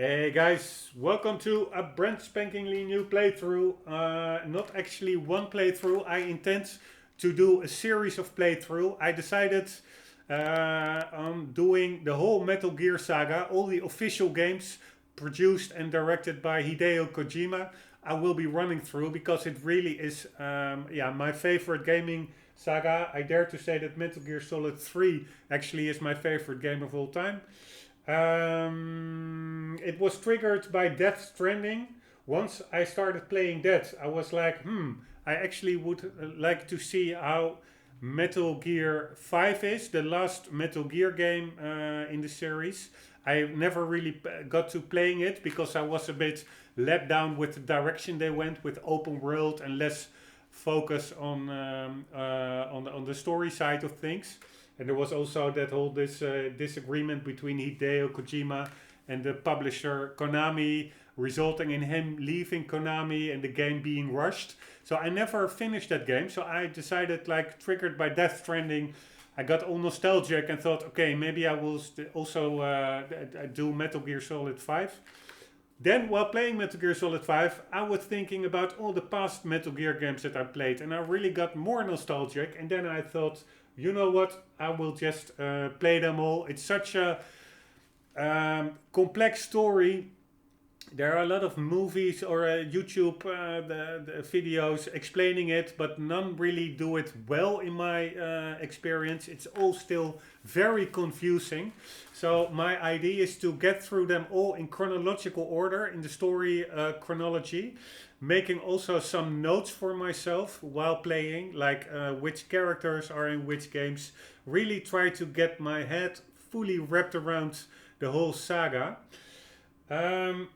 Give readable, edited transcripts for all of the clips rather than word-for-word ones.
Hey guys, welcome to a brand spankingly new playthrough. Not actually one playthrough, I intend to do a series of playthrough. I decided on doing the whole Metal Gear saga, all the official games produced and directed by Hideo Kojima. I will be running through because it really is my favorite gaming saga. I dare to say that Metal Gear Solid 3 actually is my favorite game of all time. It was triggered by Death Stranding. Once I started playing that, I was like, I actually would like to see how Metal Gear 5 is, the last Metal Gear game in the series. I never really got to playing it because I was a bit let down with the direction they went with open world and less focus on the story side of things. And there was also that whole disagreement between Hideo Kojima and the publisher Konami, resulting in him leaving Konami and the game being rushed. So I never finished that game. So I decided, like triggered by Death Stranding, I got all nostalgic and thought, okay, maybe I will also do Metal Gear Solid 5. Then, while playing Metal Gear Solid 5, I was thinking about all the past Metal Gear games that I played, and I really got more nostalgic. And then I thought, you know what? I will just play them all. It's such a complex story. There are a lot of movies or YouTube the videos explaining it, but none really do it well in my experience. It's all still very confusing. So my idea is to get through them all in chronological order, in the story chronology, making also some notes for myself while playing, like which characters are in which games. Really try to get my head fully wrapped around the whole saga.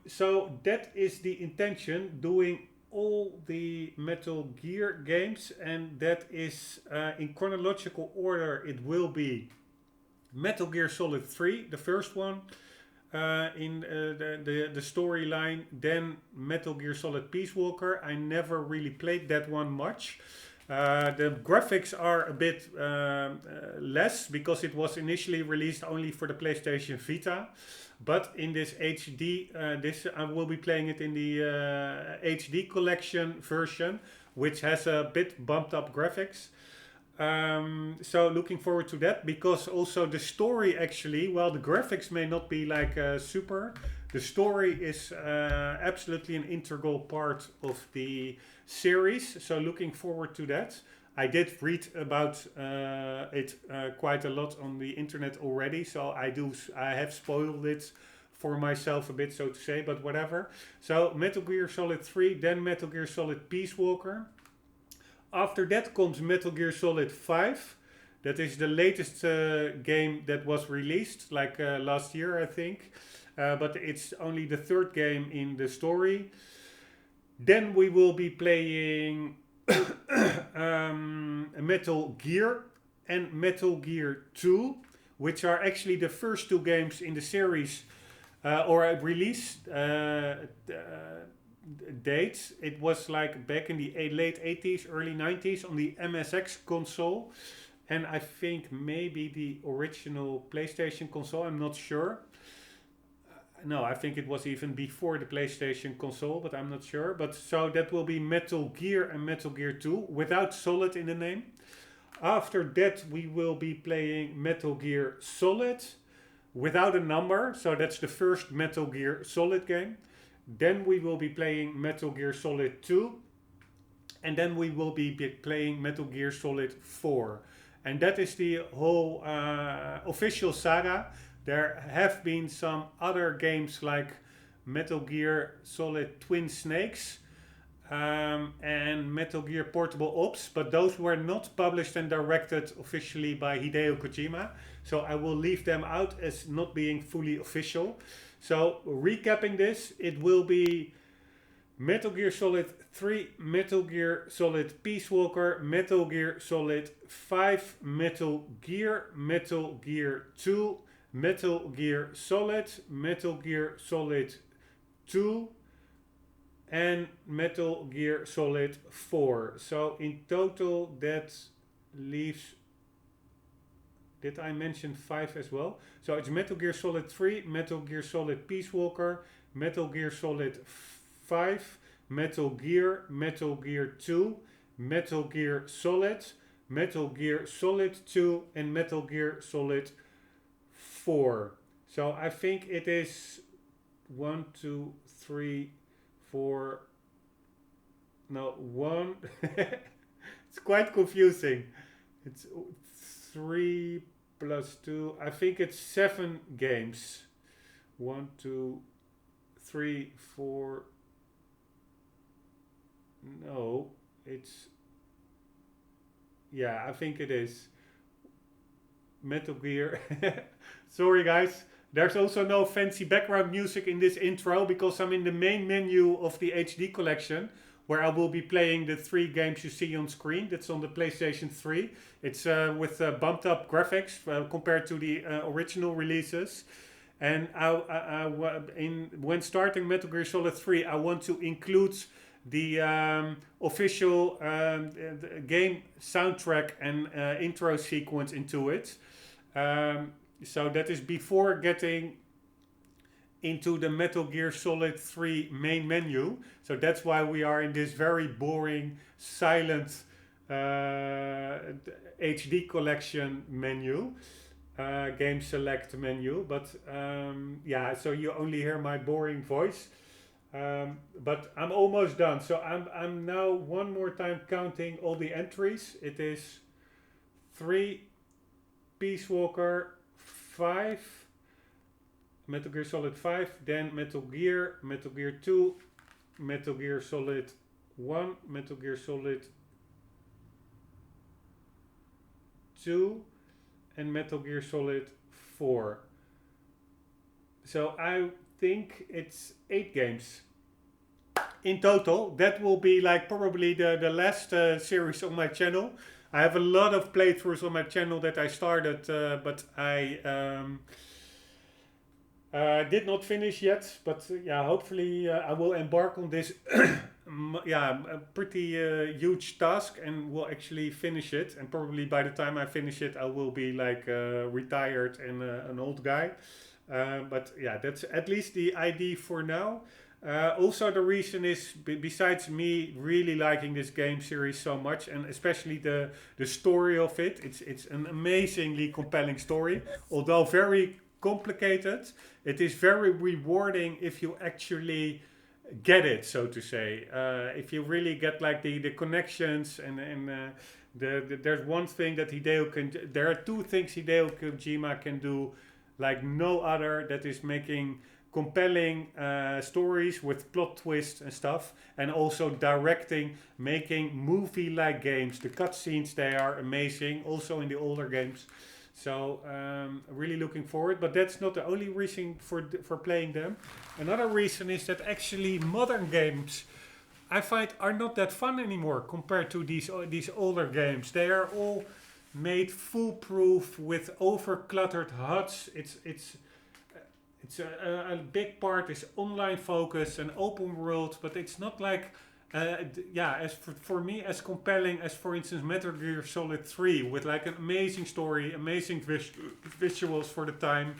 So that is the intention, doing all the Metal Gear games, and that is in chronological order. It will be Metal Gear Solid 3, the first one, in the storyline. Then Metal Gear Solid Peace Walker. I never really played that one much. The graphics are a bit less because it was initially released only for the PlayStation Vita. But in this HD, I will be playing it in the HD collection version, which has a bit bumped up graphics. So looking forward to that, because also the story actually, while the graphics may not be like super, the story is absolutely an integral part of the series. So looking forward to that. I did read about it quite a lot on the internet already, so I have spoiled it for myself a bit, so to say, but whatever. So Metal Gear Solid 3, then Metal Gear Solid Peace Walker. After that comes Metal Gear Solid 5. That is the latest game that was released, like last year, I think. But it's only the third game in the story. Then we will be playing Metal Gear and Metal Gear 2, which are actually the first two games in the series or release dates. It was like back in the late 80s, early 90s on the MSX console. And I think maybe the original PlayStation console, I'm not sure. No, I think it was even before the PlayStation console, but I'm not sure. But so that will be Metal Gear and Metal Gear 2 without Solid in the name. After that, we will be playing Metal Gear Solid without a number. So that's the first Metal Gear Solid game. Then we will be playing Metal Gear Solid 2. And then we will be playing Metal Gear Solid 4. And that is the whole official saga. There have been some other games like Metal Gear Solid Twin Snakes and Metal Gear Portable Ops, but those were not published and directed officially by Hideo Kojima. So I will leave them out as not being fully official. So recapping this, it will be Metal Gear Solid 3, Metal Gear Solid Peace Walker, Metal Gear Solid 5, Metal Gear 2, Metal Gear Solid, Metal Gear Solid 2, and Metal Gear Solid 4. So in total that leaves did I mention 5 as well? So it's Metal Gear Solid 3, Metal Gear Solid Peace Walker, Metal Gear Solid 5, Metal Gear 2, Metal Gear Solid, Metal Gear Solid 2, and Metal Gear Solid 4. So I think it is 1, 2, 3, 4. No, 1. It's quite confusing. It's 3 plus 2. I think it's 7 games. 1, 2, 3, 4. No, it's. Yeah, I think it is. Metal Gear. Sorry, guys. There's also no fancy background music in this intro because I'm in the main menu of the HD collection, where I will be playing the 3 games you see on screen. That's on the PlayStation 3. It's with bumped up graphics compared to the original releases. And when starting Metal Gear Solid 3, I want to include the official game soundtrack and intro sequence into it. So that is before getting into the Metal Gear Solid 3 main menu. So that's why we are in this very boring, silent HD collection menu, game select menu. But yeah, so you only hear my boring voice. But I'm almost done. So I'm now one more time counting all the entries. It is 3, Peace Walker, 5, Metal Gear Solid 5, then Metal Gear 2, Metal Gear Solid 1, Metal Gear Solid 2, and Metal Gear Solid 4. So I think it's 8 games in total. That will be like probably the last series on my channel. I have a lot of playthroughs on my channel that I started, but I did not finish yet. But yeah, hopefully I will embark on this yeah, a pretty huge task and will actually finish it. And probably by the time I finish it, I will be like retired and an old guy. But yeah, that's at least the idea for now. Also the reason is, besides me really liking this game series so much, and especially the story of it, it's an amazingly compelling story. Although very complicated, it is very rewarding if you actually get it, so to say. If you really get like the connections and there's one thing that there are 2 things Hideo Kojima can do like no other, that is making compelling stories with plot twists and stuff, and also directing, making movie-like games. The cutscenes, they are amazing, also in the older games. So really looking forward, but that's not the only reason for playing them. Another reason is that actually modern games I find are not that fun anymore compared to these older games. They are all made foolproof with over-cluttered HUDs. It's a big part is online focus and open world, but it's not like, yeah, as for me, as compelling as, for instance, Metal Gear Solid 3 with like an amazing story, amazing visuals for the time,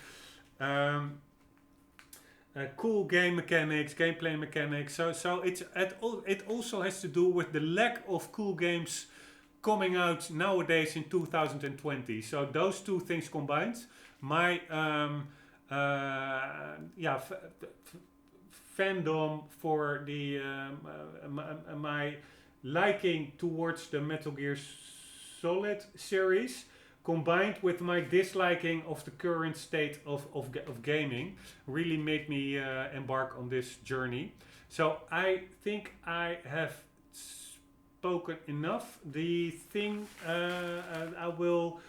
cool game mechanics, gameplay mechanics. So it also has to do with the lack of cool games coming out nowadays in 2020. So those 2 things combined, my yeah, fandom for the my liking towards the Metal Gear Solid series, combined with my disliking of the current state of gaming, really made me embark on this journey. So I think I have spoken enough. The thing I will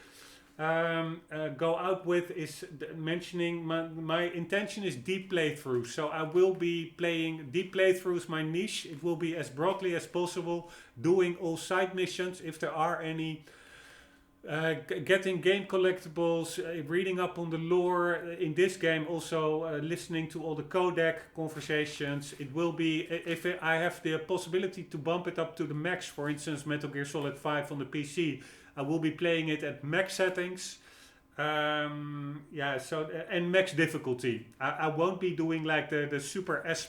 go out with is mentioning my intention is deep playthroughs. So I will be playing deep playthroughs, my niche. It will be as broadly as possible, doing all side missions if there are any, getting game collectibles, reading up on the lore in this game, also listening to all the codec conversations. It will be, if I have the possibility to bump it up to the max, for instance Metal Gear Solid 5 on the PC, I will be playing it at max settings. Yeah, so and max difficulty. I won't be doing like the super S++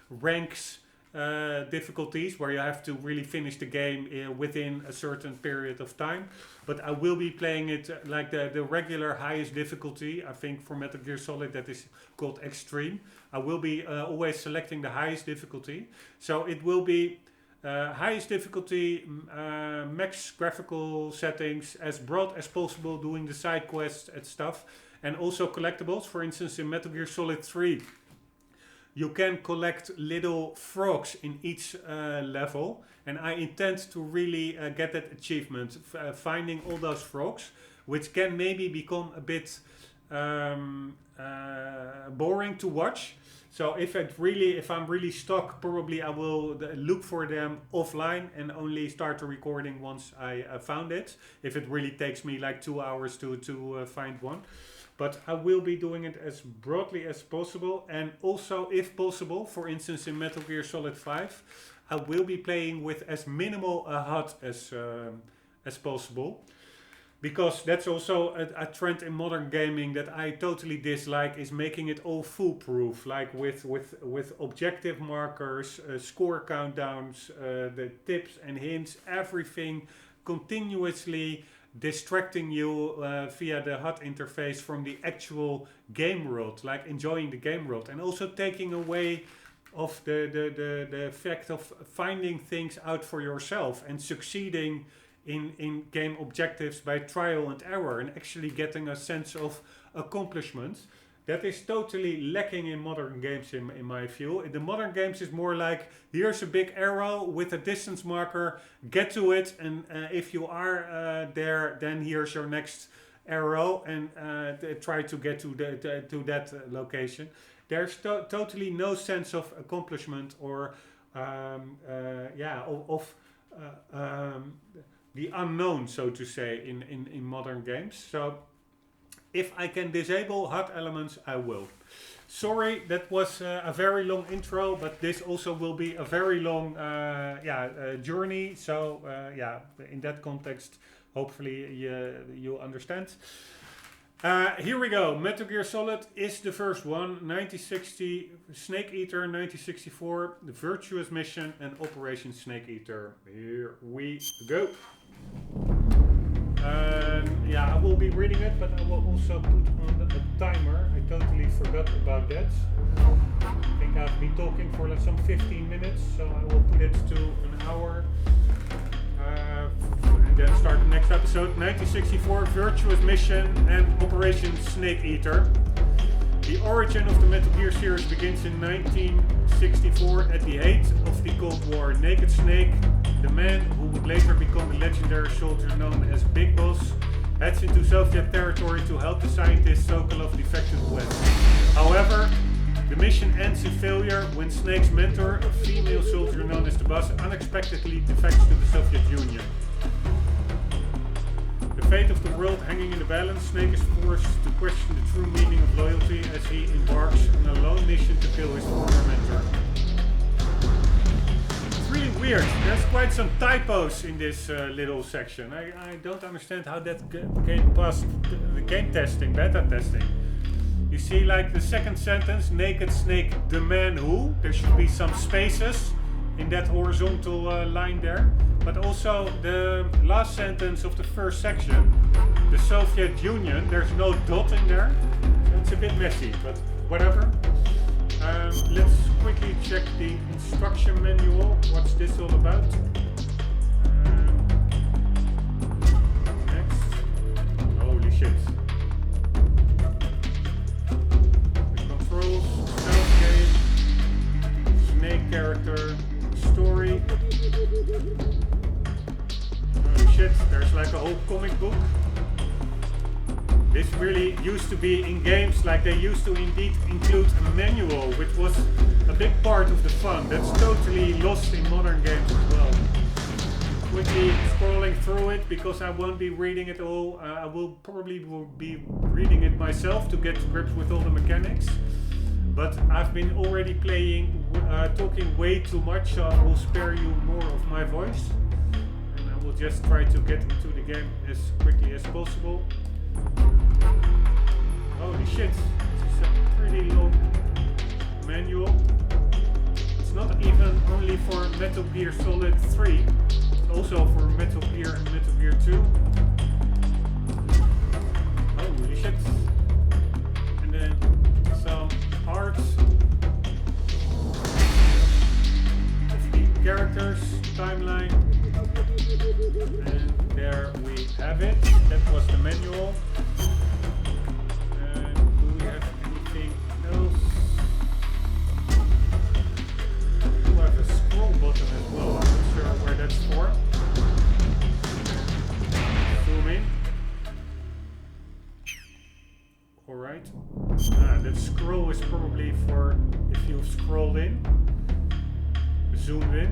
ranks difficulties where you have to really finish the game within a certain period of time. But I will be playing it like the regular highest difficulty. I think for Metal Gear Solid that is called Extreme. I will be always selecting the highest difficulty. So it will be highest difficulty, max graphical settings, as broad as possible, doing the side quests and stuff. And also collectibles. For instance, in Metal Gear Solid 3, you can collect little frogs in each level. And I intend to really get that achievement, finding all those frogs, which can maybe become a bit boring to watch. So if I'm really stuck, probably I will look for them offline and only start the recording once I found it. If it really takes me like 2 hours to find one. But I will be doing it as broadly as possible. And also, if possible, for instance in Metal Gear Solid 5, I will be playing with as minimal a HUD as possible. Because that's also a trend in modern gaming that I totally dislike, is making it all foolproof, like with objective markers, score countdowns, the tips and hints, everything continuously distracting you via the HUD interface from the actual game world, like enjoying the game world, and also taking away of the effect of finding things out for yourself and succeeding in game objectives by trial and error and actually getting a sense of accomplishment. That is totally lacking in modern games in my view. In the modern games is more like, here's a big arrow with a distance marker, get to it, and if you are there, then here's your next arrow, and try to get to that location. There's totally no sense of accomplishment or the unknown, so to say, in modern games. So if I can disable HUD elements, I will. Sorry, that was a very long intro, but this also will be a very long journey. So in that context, hopefully you understand. Here we go. Metal Gear Solid is the first one. 1960, Snake Eater, 1964, The Virtuous Mission, and Operation Snake Eater. Here we go. I will be reading it, but I will also put on a timer. I totally forgot about that. I think I've been talking for like some 15 minutes, so I will put it to an hour. And then start the next episode. 1964, Virtuous Mission and Operation Snake Eater. The origin of the Metal Gear series begins in 1964 at the height of the Cold War. Naked Snake, the man who would later become the legendary soldier known as Big Boss, heads into Soviet territory to help the scientists Sokolov defect to the West. However, the mission ends in failure when Snake's mentor, a female soldier known as the Boss, unexpectedly defects to the Soviet Union. The fate of the world hanging in the balance, Snake is forced to question the true meaning of loyalty as he embarks on a lone mission to kill his former mentor. It's really weird. There's quite some typos in this little section. I don't understand how that game passed the game testing, beta testing. You see, like the second sentence, Naked Snake, the man who. There should be some spaces in that horizontal line there. But also the last sentence of the first section, the Soviet Union, there's no dot in there. So it's a bit messy, but whatever. Let's quickly check the instruction manual. What's this all about? Next. Holy shit. Controls, stealth game, Snake character, story. Holy shit, there's like a whole comic book. This really used to be in games, like they used to indeed include a manual, which was a big part of the fun. That's totally lost in modern games as well. Quickly scrolling through it because I won't be reading it all. I will probably be reading it myself to get to grips with all the mechanics. But I've been already talking way too much, so I will spare you more of my voice. And I will just try to get into the game as quickly as possible. Holy shit, this is a pretty long manual. It's not even only for Metal Gear Solid 3, it's also for Metal Gear and Metal Gear 2. Holy shit. And then some arts of the characters, timeline. And there we have it. That was the manual. And do we have anything else? We have a scroll button as well. I'm not sure where that's for. Zoom in. Alright. That scroll is probably for if you've scrolled in. Zoomed in.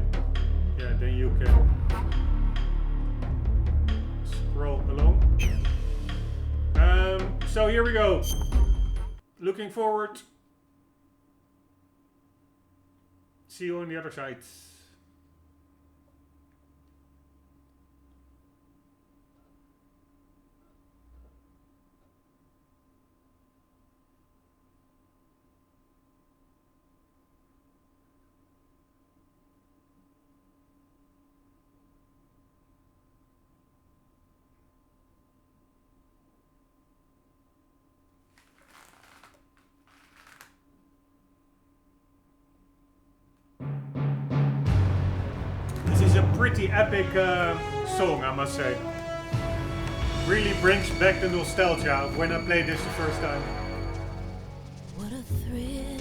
Yeah, then you can scroll along. So here we go. Looking forward. See you on the other side. Pretty epic song, I must say. Really brings back the nostalgia of when I played this the first time. What a thrill,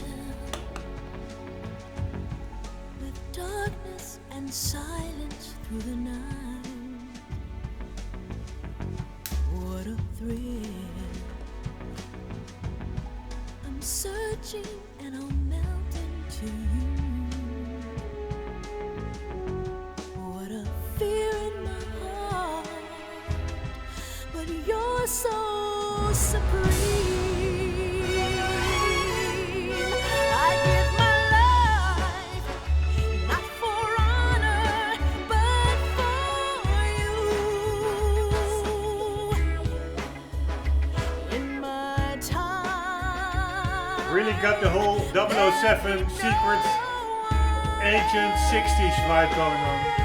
with darkness and silence through the night. What a thrill, I'm searching and I'll melt into you. Fear in my heart, but you're so supreme. I give my life, not for honor, but for you. In my time, Really got the whole 007 Secret Agent 60s vibe going on.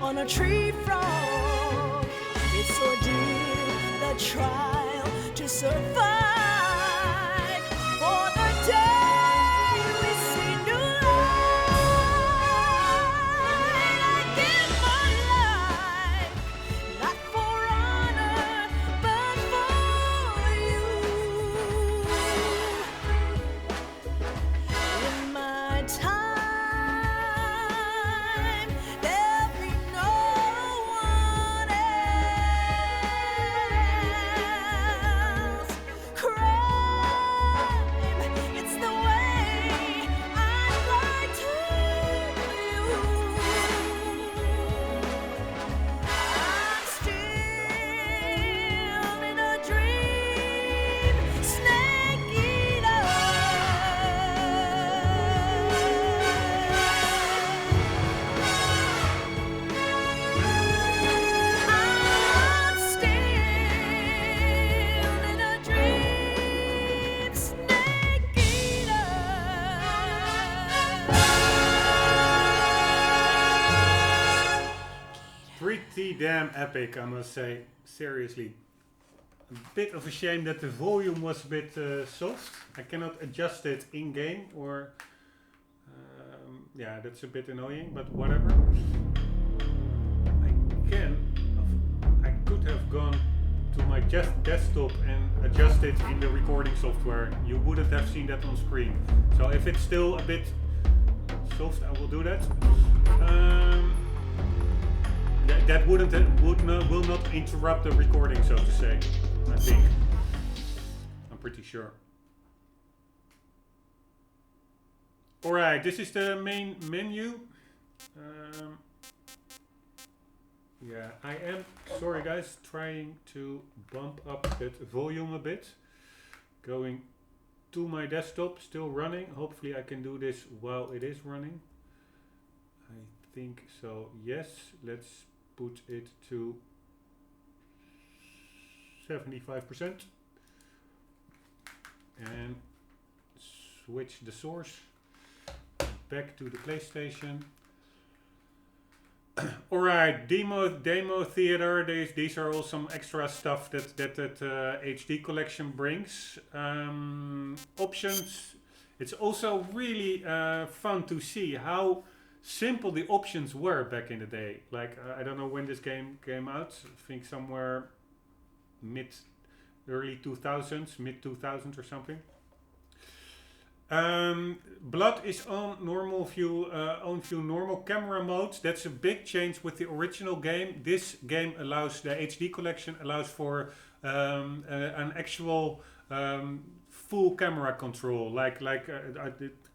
on a tree frog. It's ordeal, the trial to survive. For the day we see new light, I give my life, not for honor, but for you. In my time, there'll be no one else. Crime, it's the way I'd like to live. I'm still in a dream, snake eater. I'm still in a dream, snake eater. Pretty damn epic, I must say. Seriously. A bit of a shame that the volume was a bit soft. I cannot adjust it in-game, or... yeah, that's a bit annoying, but whatever. I could have gone to my desktop and adjust it in the recording software. You wouldn't have seen that on screen. So if it's still a bit soft, I will do that. that will not interrupt the recording, so to say. I think. I'm pretty sure. Alright, this is the main menu. Yeah, I am, sorry guys, trying to bump up that volume a bit. Going to my desktop, still running. Hopefully I can do this while it is running. I think so, yes. Let's put it to 75%. And switch the source back to the PlayStation. Alright, demo theater. These are all some extra stuff that HD collection brings. Options. It's also really fun to see how simple the options were back in the day. Like I don't know when this game came out. I think somewhere early 2000s, mid 2000s or something. Blood is on normal view, normal camera modes. That's a big change with the original game. This game allows, the HD collection allows for an actual full camera control, like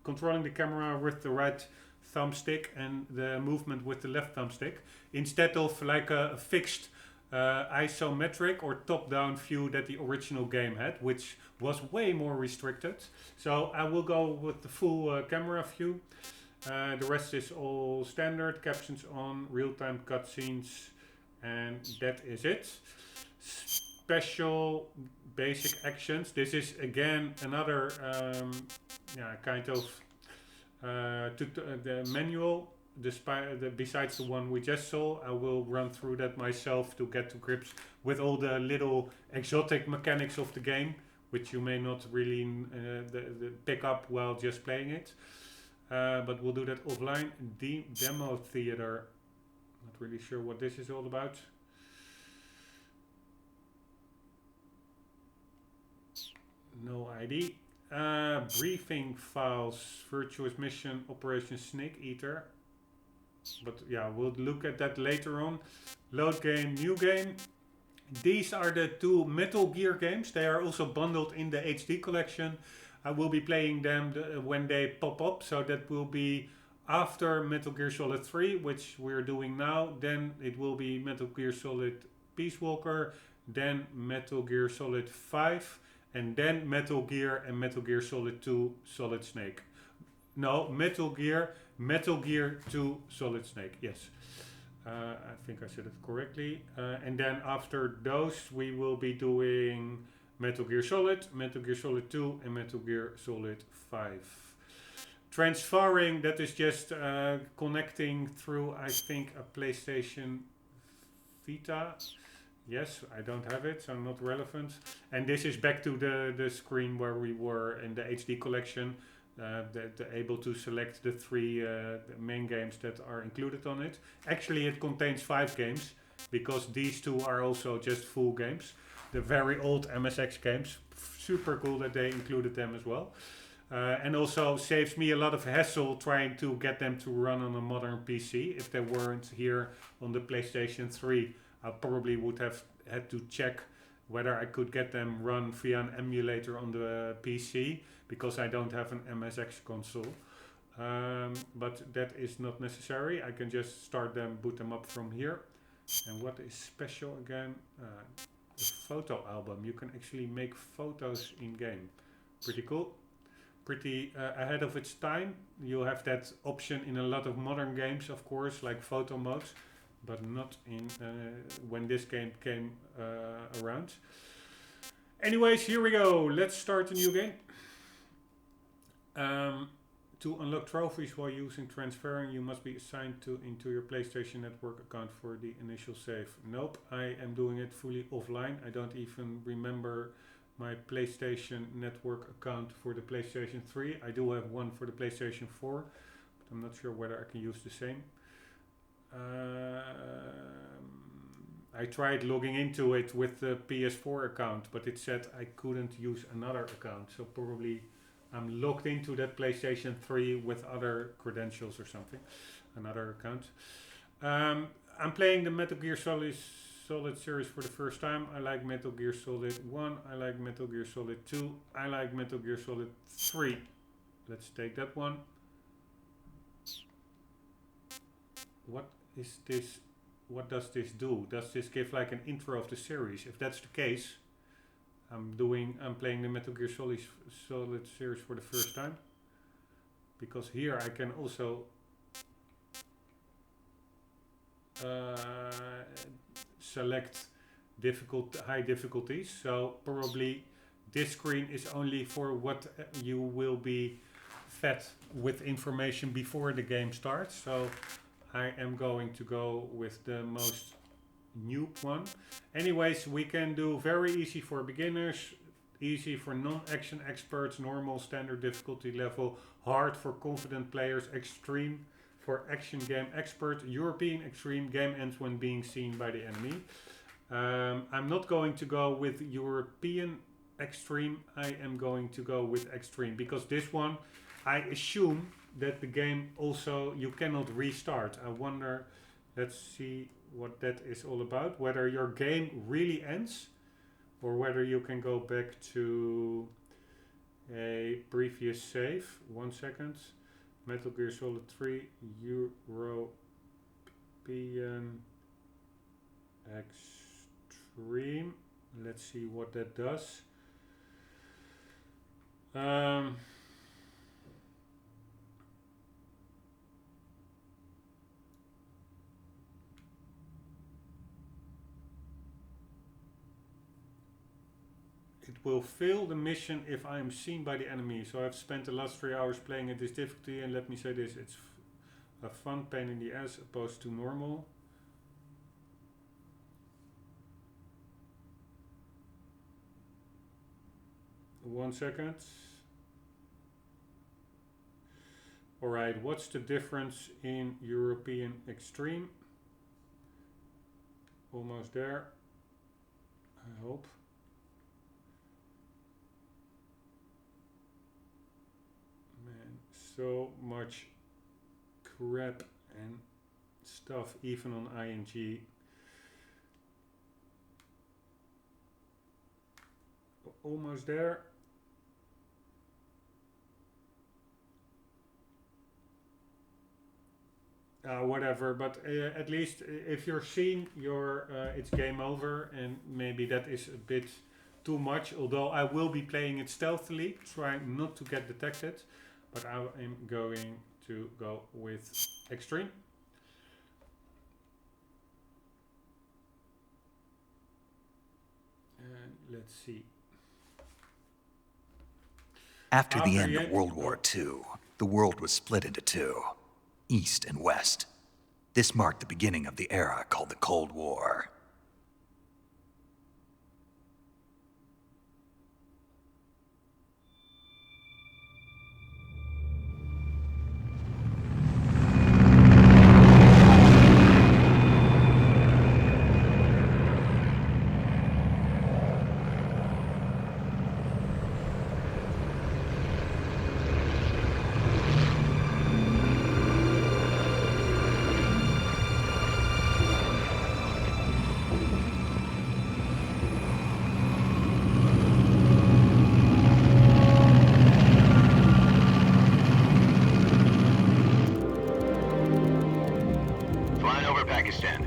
controlling the camera with the right thumbstick and the movement with the left thumbstick, instead of like a fixed isometric or top-down view that the original game had, which was way more restricted. So I will go with the full camera view. The rest is all standard, captions on, real-time cutscenes, and that is it. Special basic actions. This is again another kind of the manual. Besides the one we just saw, I will run through that myself to get to grips with all the little exotic mechanics of the game, which you may not really pick up while just playing it. But we'll do that offline. Demo theater. Not really sure what this is all about. No ID. Briefing files, virtuous mission, Operation Snake Eater. But yeah, we'll look at that later on. Load game, new game. These are the two Metal Gear games. They are also bundled in the HD collection. I will be playing them when they pop up. So that will be after Metal Gear Solid 3, which we're doing now. Then it will be Metal Gear Solid Peace Walker. Then Metal Gear Solid 5. And then Metal Gear and Metal Gear Solid 2 Solid Snake. No, Metal Gear 2 Solid Snake, yes. I think I said it correctly. And then after those we will be doing Metal Gear Solid 2 and Metal Gear Solid 5. Transferring, that is just connecting through, I think, a PlayStation Vita. Yes, I don't have it, so not relevant. And this is back to the screen where we were in the HD collection. Able to select the three main games that are included on it. Actually, it contains 5 games, because these two are also just full games. The very old MSX games. Super cool that they included them as well. And also saves me a lot of hassle trying to get them to run on a modern PC. If they weren't here on the PlayStation 3, I probably would have had to check whether I could get them run via an emulator on the PC, because I don't have an MSX console. But that is not necessary. I can just start them, boot them up from here. And what is special again? The photo album. You can actually make photos in game. Pretty cool. Pretty ahead of its time. You have that option in a lot of modern games, of course, like photo modes, but not in when this game came around. Anyways, here we go. Let's start a new game. To unlock trophies while using transferring, you must be assigned into your PlayStation Network account for the initial save. Nope, I am doing it fully offline. I don't even remember my PlayStation Network account for the PlayStation 3. I do have one for the PlayStation 4, but I'm not sure whether I can use the same. I tried logging into it with the PS4 account, but it said I couldn't use another account, so probably I'm logged into that PlayStation 3 with other credentials or something, another account. I'm playing the Metal Gear Solid series for the first time. I like Metal Gear Solid 1. I like Metal Gear Solid 2. I like Metal Gear Solid 3. Let's take that one. What is this? What does this do? Does this give like an intro of the series? If that's the case, I'm playing the Metal Gear Solid series for the first time. Because here I can also select high difficulties. So probably this screen is only for what you will be fed with information before the game starts. So I am going to go with the most noob one. Anyways, we can do very easy for beginners, easy for non-action experts, normal standard difficulty level, hard for confident players, extreme for action game expert, European extreme, game ends when being seen by the enemy. I'm not going to go with European extreme, I am going to go with extreme, because this one, I assume that the game also, you cannot restart. I wonder, let's see what that is all about, whether your game really ends, or whether you can go back to a previous save. 1 second. Metal Gear Solid 3 European Extreme. Let's see what that does. It will fail the mission if I am seen by the enemy. So I've spent the last 3 hours playing at this difficulty, and let me say this, it's a fun pain in the ass opposed to normal. One second. Alright, what's the difference in European Extreme? Almost there, I hope. So much crap and stuff, even on ING. Almost there. Whatever, but at least if you're seen, it's game over, and maybe that is a bit too much, although I will be playing it stealthily, trying not to get detected. But I am going to go with extreme. And let's see. After the end of World War II, the world was split into two, East and West. This marked the beginning of the era called the Cold War.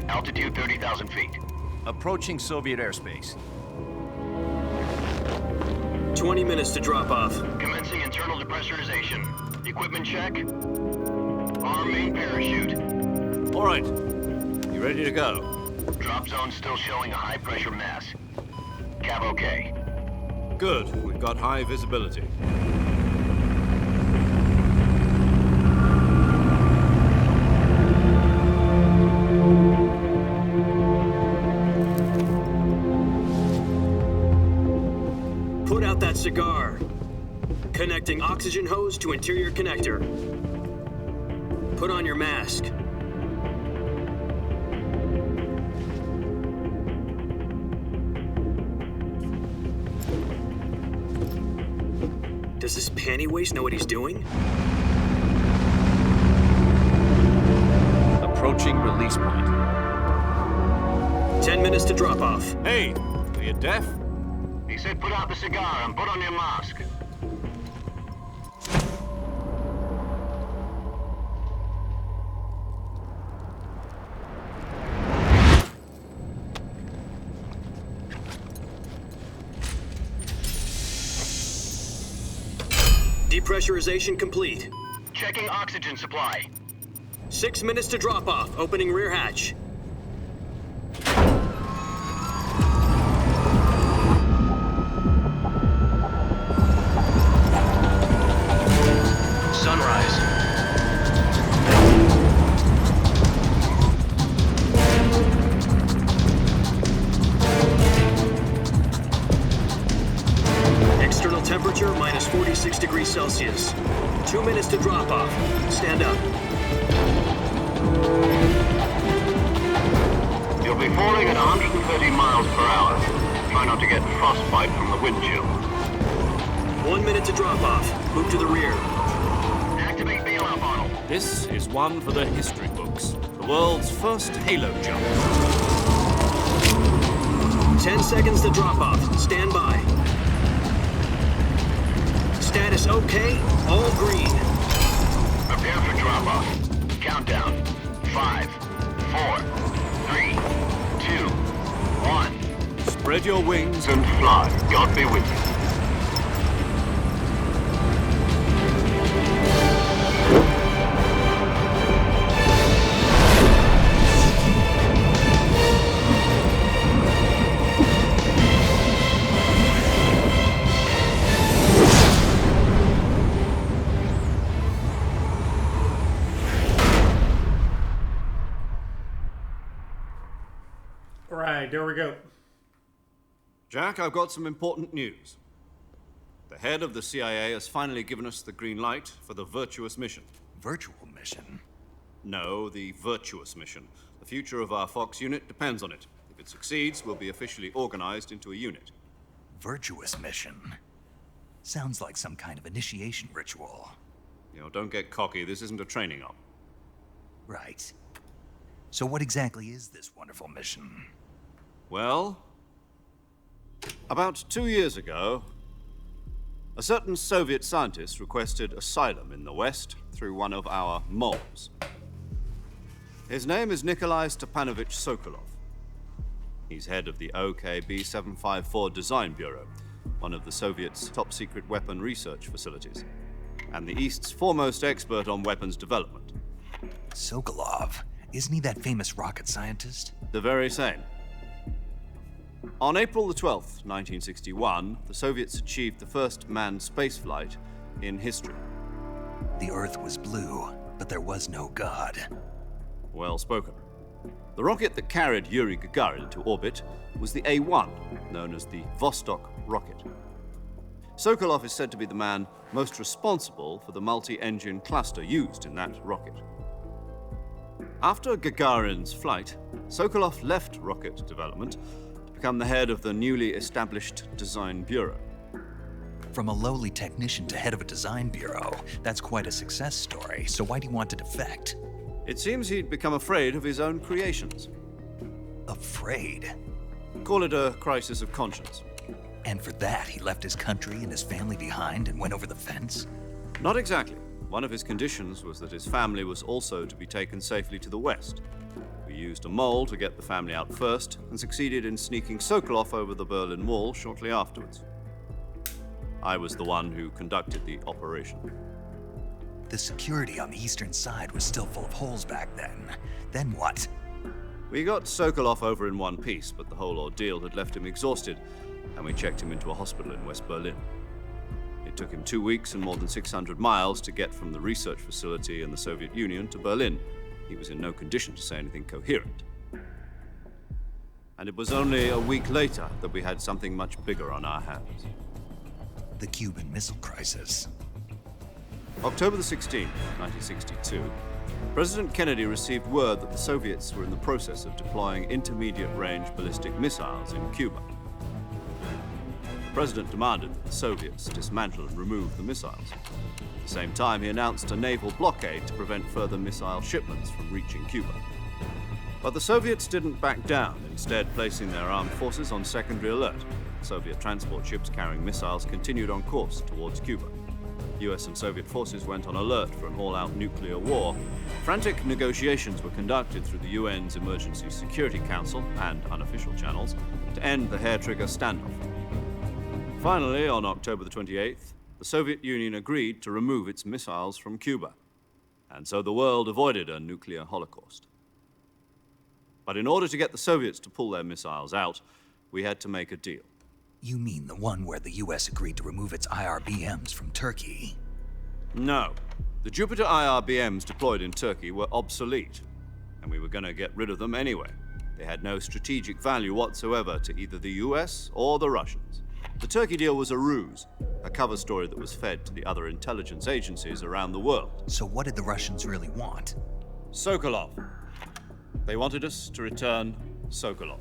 Altitude 30,000 feet. Approaching Soviet airspace. 20 minutes to drop off. Commencing internal depressurization. Equipment check. Arm main parachute. All right. You ready to go? Drop zone still showing a high pressure mass. Cav okay. Good. We've got high visibility. That cigar. Connecting oxygen hose to interior connector. Put on your mask. Does this panty waste know what he's doing? Approaching release point. 10 minutes to drop off. Hey, are you deaf? He said put out the cigar and put on your mask. Depressurization complete. Checking oxygen supply. 6 minutes to drop off. Opening rear hatch. Sunrise. External temperature minus 46 degrees Celsius. 2 minutes to drop off. Stand up. You'll be falling at 130 miles per hour. Try not to get frostbite from the wind chill. 1 minute to drop off. Move to the rear. Activate bailout bottle. This is one for the history books. The world's first halo jump. 10 seconds to drop off. Stand by. Status okay. All green. Prepare for drop-off. Countdown. 5, 4, 3, 2, 1. Spread your wings And fly. God be with you. Alright, there we go. Jack, I've got some important news. The head of the CIA has finally given us the green light for the virtuous mission. Virtual mission? No, the virtuous mission. The future of our Fox unit depends on it. If it succeeds, we'll be officially organized into a unit. Virtuous mission? Sounds like some kind of initiation ritual. You know, don't get cocky. This isn't a training op. Right. So what exactly is this wonderful mission? Well, about 2 years ago, a certain Soviet scientist requested asylum in the West through one of our moles. His name is Nikolai Stepanovich Sokolov. He's head of the OKB-754 Design Bureau, one of the Soviets' top-secret weapon research facilities, and the East's foremost expert on weapons development. Sokolov? Isn't he that famous rocket scientist? The very same. On April the 12th, 1961, the Soviets achieved the first manned spaceflight in history. The Earth was blue, but there was no God. Well spoken. The rocket that carried Yuri Gagarin into orbit was the A-1, known as the Vostok rocket. Sokolov is said to be the man most responsible for the multi-engine cluster used in that rocket. After Gagarin's flight, Sokolov left rocket development to become the head of the newly established Design Bureau. From a lowly technician to head of a design bureau, that's quite a success story, so why'd he want to defect? It seems he'd become afraid of his own creations. Afraid? Call it a crisis of conscience. And for that, he left his country and his family behind and went over the fence? Not exactly. One of his conditions was that his family was also to be taken safely to the West. We used a mole to get the family out first and succeeded in sneaking Sokolov over the Berlin Wall shortly afterwards. I was the one who conducted the operation. The security on the eastern side was still full of holes back then. Then what? We got Sokolov over in one piece, but the whole ordeal had left him exhausted, and we checked him into a hospital in West Berlin. It took him 2 weeks and more than 600 miles to get from the research facility in the Soviet Union to Berlin. He was in no condition to say anything coherent. And it was only a week later that we had something much bigger on our hands. The Cuban Missile Crisis. October the 16th, 1962, President Kennedy received word that the Soviets were in the process of deploying intermediate-range ballistic missiles in Cuba. The President demanded that the Soviets dismantle and remove the missiles. At the same time, he announced a naval blockade to prevent further missile shipments from reaching Cuba. But the Soviets didn't back down, instead placing their armed forces on secondary alert. Soviet transport ships carrying missiles continued on course towards Cuba. US and Soviet forces went on alert for an all-out nuclear war. Frantic negotiations were conducted through the UN's Emergency Security Council and unofficial channels to end the hair-trigger standoff. Finally, on October the 28th, the Soviet Union agreed to remove its missiles from Cuba, and so the world avoided a nuclear holocaust. But in order to get the Soviets to pull their missiles out, we had to make a deal. You mean the one where the US agreed to remove its IRBMs from Turkey? No. The Jupiter IRBMs deployed in Turkey were obsolete, and we were going to get rid of them anyway. They had no strategic value whatsoever to either the US or the Russians. The Turkey deal was a ruse, a cover story that was fed to the other intelligence agencies around the world. So what did the Russians really want? Sokolov. They wanted us to return Sokolov.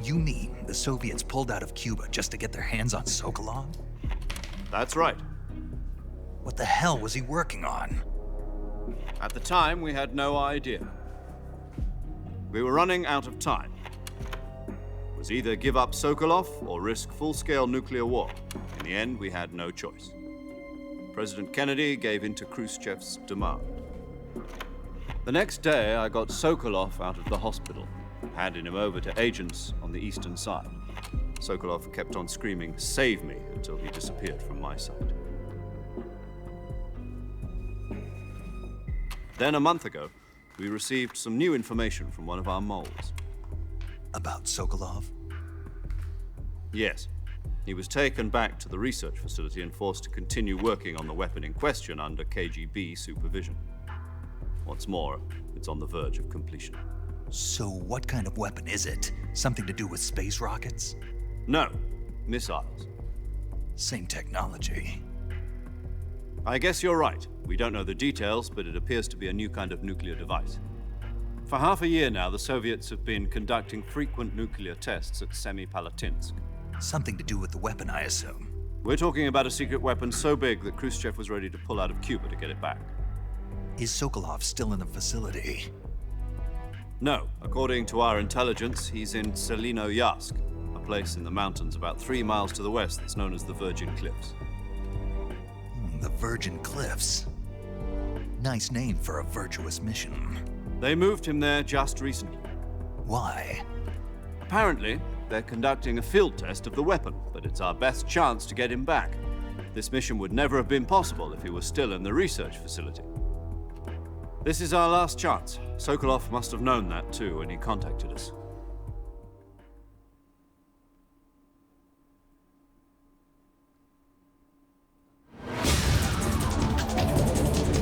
You mean the Soviets pulled out of Cuba just to get their hands on Sokolov? That's right. What the hell was he working on? At the time, we had no idea. We were running out of time. It was either give up Sokolov or risk full-scale nuclear war. In the end, we had no choice. President Kennedy gave in to Khrushchev's demand. The next day, I got Sokolov out of the hospital, handed him over to agents on the eastern side. Sokolov kept on screaming, "Save me," until he disappeared from my sight. Then, a month ago, we received some new information from one of our moles. About Sokolov? Yes. He was taken back to the research facility and forced to continue working on the weapon in question under KGB supervision. What's more, it's on the verge of completion. So what kind of weapon is it? Something to do with space rockets? No, missiles. Same technology. I guess you're right. We don't know the details, but it appears to be a new kind of nuclear device. For half a year now, the Soviets have been conducting frequent nuclear tests at Semipalatinsk. Something to do with the weapon, I assume. We're talking about a secret weapon so big that Khrushchev was ready to pull out of Cuba to get it back. Is Sokolov still in the facility? No. According to our intelligence, he's in Selinoyarsk, a place in the mountains about 3 miles to the west that's known as the Virgin Cliffs. The Virgin Cliffs. Nice name for a virtuous mission. They moved him there just recently. Why? Apparently, they're conducting a field test of the weapon, but it's our best chance to get him back. This mission would never have been possible if he was still in the research facility. This is our last chance. Sokolov must have known that too when he contacted us.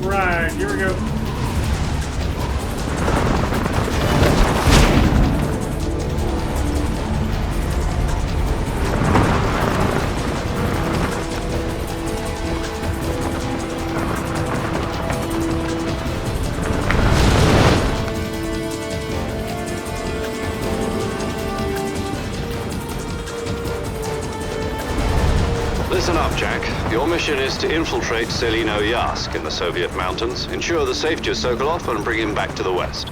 Right, here we go. Listen up, Jack. Your mission is to infiltrate Selinoyarsk in the Soviet mountains, ensure the safety of Sokolov, and bring him back to the west.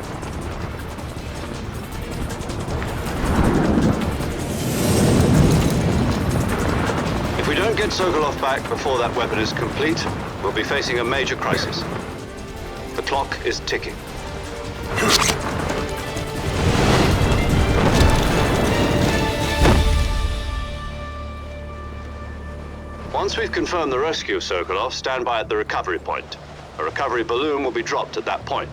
If we don't get Sokolov back before that weapon is complete, we'll be facing a major crisis. The clock is ticking. Once we've confirmed the rescue of Sokolov, stand by at the recovery point. A recovery balloon will be dropped at that point.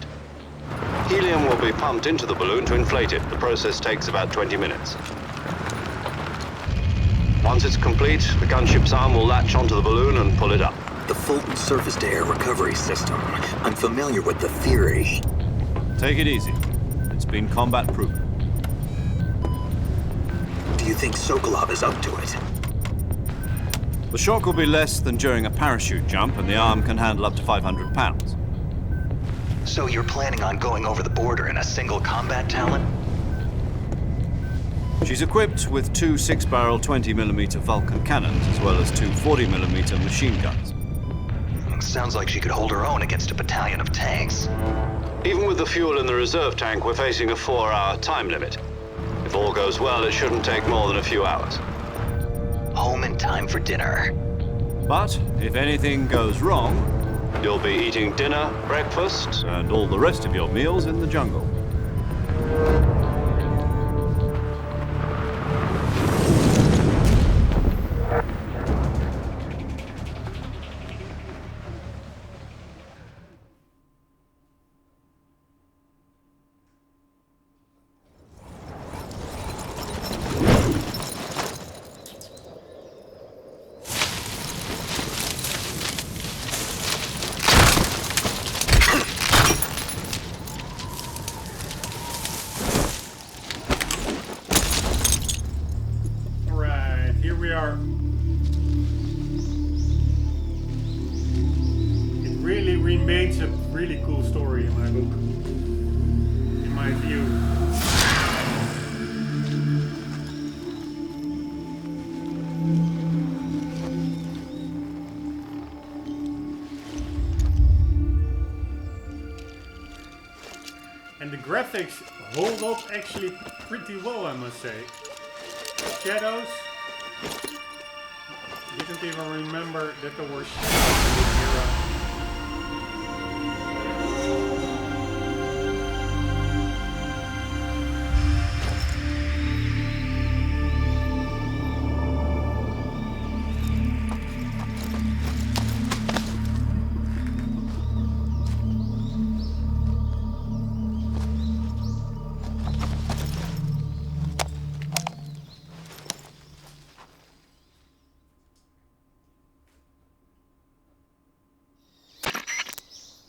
Helium will be pumped into the balloon to inflate it. The process takes about 20 minutes. Once it's complete, the gunship's arm will latch onto the balloon and pull it up. The Fulton surface-to-air recovery system. I'm familiar with the theory. Take it easy. It's been combat-proven. Do you think Sokolov is up to it? The shock will be less than during a parachute jump, and the arm can handle up to 500 pounds. So you're planning on going over the border in a single combat talon? She's equipped with 2 6-barrel 20mm Vulcan cannons, as well as 2 40mm machine guns. Sounds like she could hold her own against a battalion of tanks. Even with the fuel in the reserve tank, we're facing a 4-hour time limit. If all goes well, it shouldn't take more than a few hours. Home in time for dinner. But if anything goes wrong, You'll be eating dinner, breakfast, and all the rest of your meals in the jungle. Alright, here we are. It really remains a really cool story in my book. In my view. And the graphics hold up actually pretty well, I must say. Shadows. Didn't even remember that there were shadows in this era.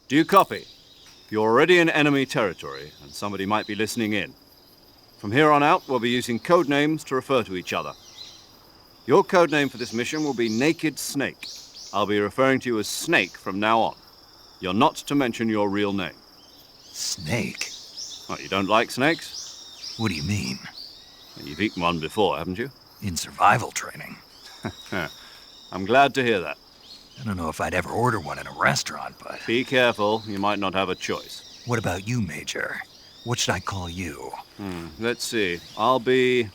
Do you copy? You're already in enemy territory, and somebody might be listening in. From here on out, we'll be using code names to refer to each other. Your code name for this mission will be Naked Snake. I'll be referring to you as Snake from now on. You're not to mention your real name. Snake? What, you don't like snakes? What do you mean? You've eaten one before, haven't you? In survival training? I'm glad to hear that. I don't know if I'd ever order one in a restaurant, but... Be careful, you might not have a choice. What about you, Major? What should I call you? Let's see. I'll be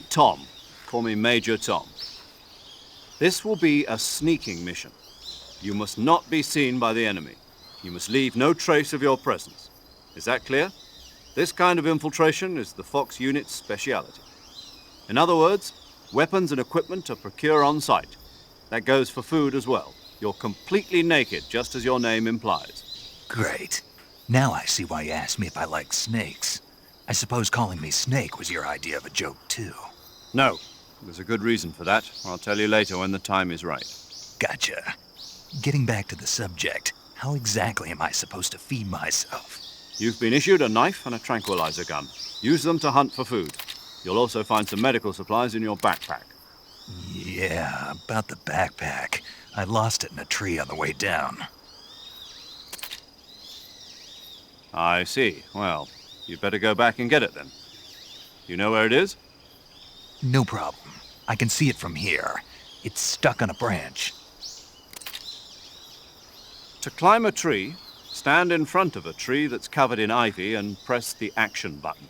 Tom. Call me Major Tom. This will be a sneaking mission. You must not be seen by the enemy. You must leave no trace of your presence. Is that clear? This kind of infiltration is the Fox unit's speciality. In other words, weapons and equipment are procured on site. That goes for food as well. You're completely naked, just as your name implies. Great. Now I see why you asked me if I like snakes. I suppose calling me Snake was your idea of a joke, too. No. There's a good reason for that. I'll tell you later when the time is right. Gotcha. Getting back to the subject, how exactly am I supposed to feed myself? You've been issued a knife and a tranquilizer gun. Use them to hunt for food. You'll also find some medical supplies in your backpack. Yeah, about the backpack. I lost it in a tree on the way down. I see. Well, you'd better go back and get it then. You know where it is? No problem. I can see it from here. It's stuck on a branch. To climb a tree, stand in front of a tree that's covered in ivy and press the action button.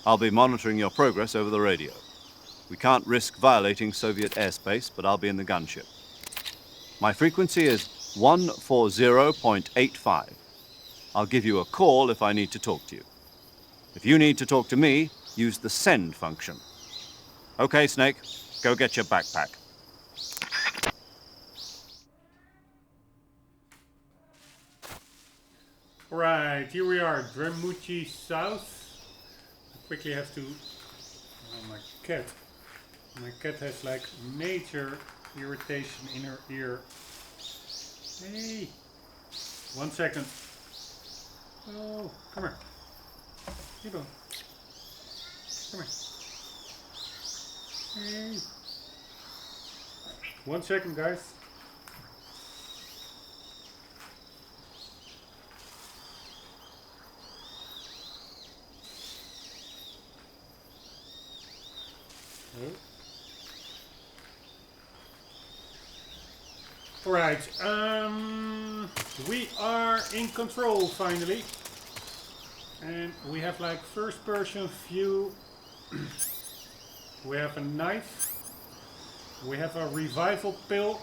I'll be monitoring your progress over the radio. We can't risk violating Soviet airspace, but I'll be in the gunship. My frequency is 140.85. I'll give you a call if I need to talk to you. If you need to talk to me, use the send function. Okay, Snake, go get your backpack. Right, here we are, Dremuchi South. I quickly have to... Oh, my cat. My cat has like major irritation in her ear. Hey! 1 second. Oh, come here. You go. Come here. Hey! 1 second, guys. Oh. Alright, we are in control finally. And we have like first person view. We have a knife. We have a revival pill.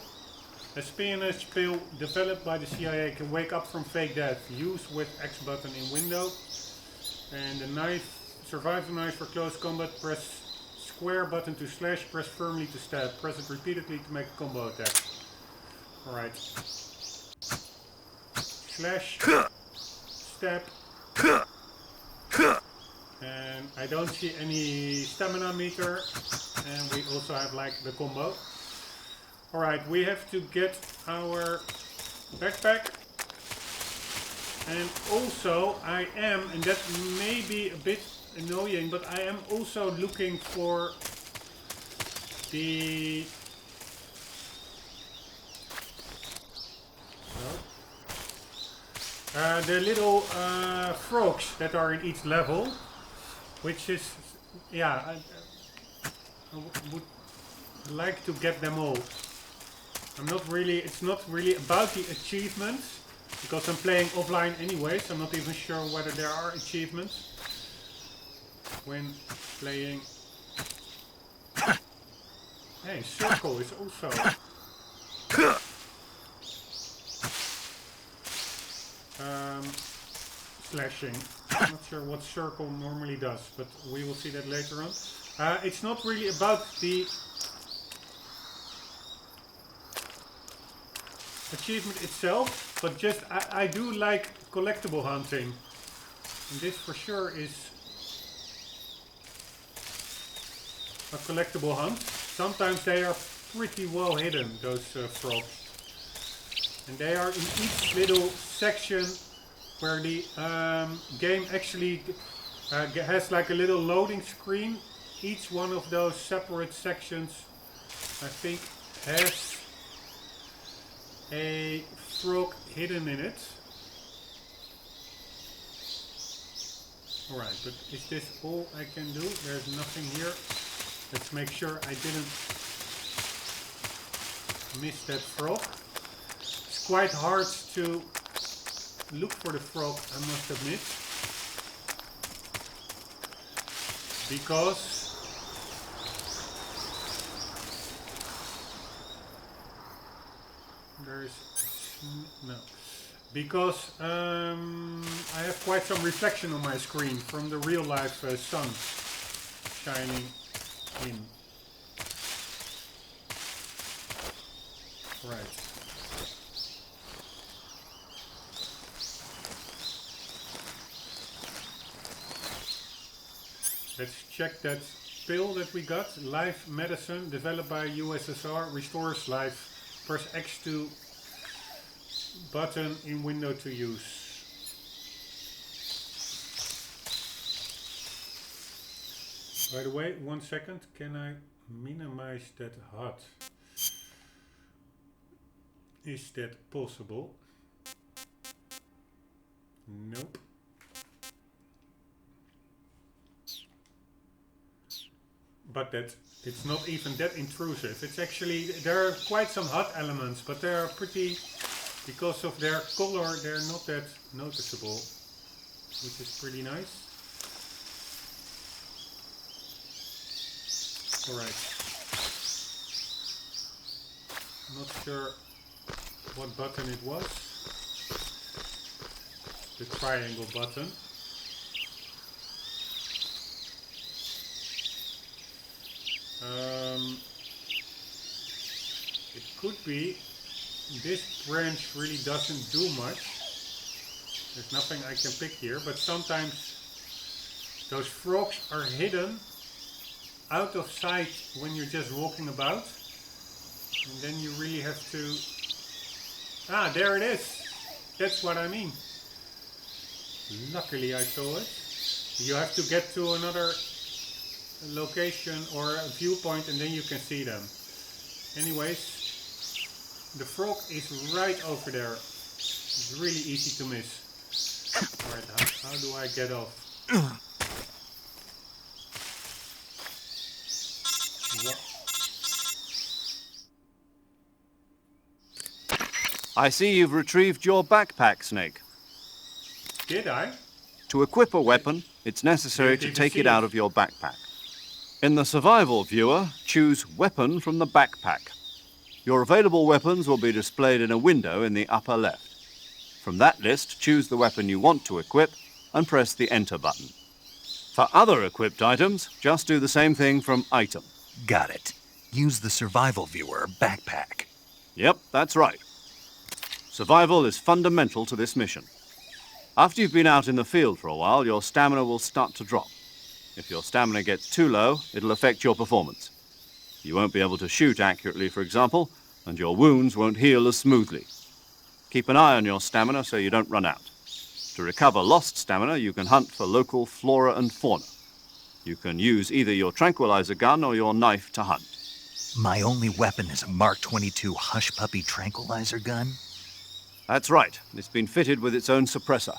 A espionage pill developed by the CIA can wake up from fake death. Use with X button in window. And the knife, survive the knife for close combat. Press square button to slash. Press firmly to stab. Press it repeatedly to make a combo attack. Alright. Slash. Stab. And I don't see any stamina meter. And we also have like the combo. Alright, we have to get our backpack. And also I am, and that may be a bit annoying, but I am also looking for the... the little frogs that are in each level, which is, yeah, I would like to get them all. It's not really about the achievements, because I'm playing offline anyway, so I'm not even sure whether there are achievements when playing. Hey, circle is also... slashing. I'm not sure what circle normally does, but we will see that later on. It's not really about the achievement itself, but just I do like collectible hunting. And this for sure is a collectible hunt. Sometimes they are pretty well hidden, those frogs. And they are in each little section where the game actually has like a little loading screen. Each one of those separate sections, I think, has a frog hidden in it. Alright, but is this all I can do? There's nothing here. Let's make sure I didn't miss that frog. It's quite hard to look for the frog, I must admit, because I have quite some reflection on my screen from the real life sun shining in. Right. Let's check that pill that we got. Life medicine developed by USSR, restores life. Press X2 button in window to use. By the way, 1 second, can I minimize that HUD? Is that possible? Nope. But it's not even that intrusive. It's actually, there are quite some HUD elements, but they are pretty, because of their color, they're not that noticeable, which is pretty nice. Alright. Not sure what button it was. The triangle button. It could be this branch really doesn't do much. There's nothing I can pick here, but sometimes those frogs are hidden out of sight when you're just walking about, and then you really have to... Ah, there it is! That's what I mean. Luckily I saw it. You have to get to another location or a viewpoint and then you can see them. Anyways, the frog is right over there. It's really easy to miss. Alright, how do I get off? What? I see you've retrieved your backpack, Snake. Did I? To equip a weapon, it's necessary to Didn't take see it it. out of your backpack. In the survival viewer, choose Weapon from the backpack. Your available weapons will be displayed in a window in the upper left. From that list, choose the weapon you want to equip and press the Enter button. For other equipped items, just do the same thing from Item. Got it. Use the survival viewer backpack. Yep, that's right. Survival is fundamental to this mission. After you've been out in the field for a while, your stamina will start to drop. If your stamina gets too low, it'll affect your performance. You won't be able to shoot accurately, for example, and your wounds won't heal as smoothly. Keep an eye on your stamina so you don't run out. To recover lost stamina, you can hunt for local flora and fauna. You can use either your tranquilizer gun or your knife to hunt. My only weapon is a Mark 22 Hush Puppy tranquilizer gun? That's right. It's been fitted with its own suppressor.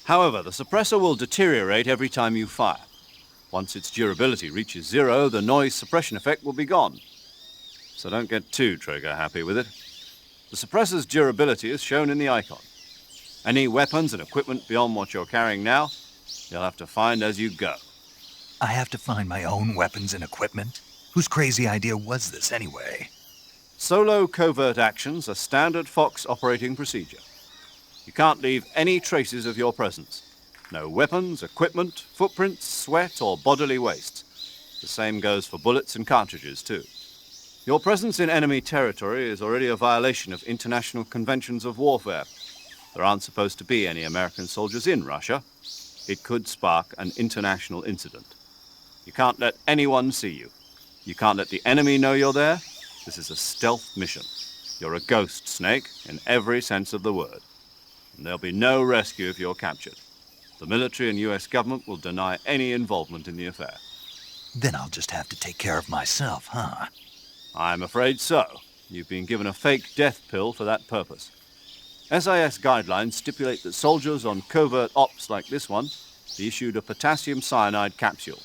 However, the suppressor will deteriorate every time you fire. Once its durability reaches 0, the noise suppression effect will be gone. So don't get too trigger happy with it. The suppressor's durability is shown in the icon. Any weapons and equipment beyond what you're carrying now, you'll have to find as you go. I have to find my own weapons and equipment? Whose crazy idea was this anyway? Solo covert actions are standard Fox operating procedure. You can't leave any traces of your presence. No weapons, equipment, footprints, sweat, or bodily waste. The same goes for bullets and cartridges, too. Your presence in enemy territory is already a violation of international conventions of warfare. There aren't supposed to be any American soldiers in Russia. It could spark an international incident. You can't let anyone see you. You can't let the enemy know you're there. This is a stealth mission. You're a ghost, Snake, in every sense of the word. And there'll be no rescue if you're captured. The military and US government will deny any involvement in the affair. Then I'll just have to take care of myself, huh? I'm afraid so. You've been given a fake death pill for that purpose. SIS guidelines stipulate that soldiers on covert ops like this one be issued a potassium cyanide capsule.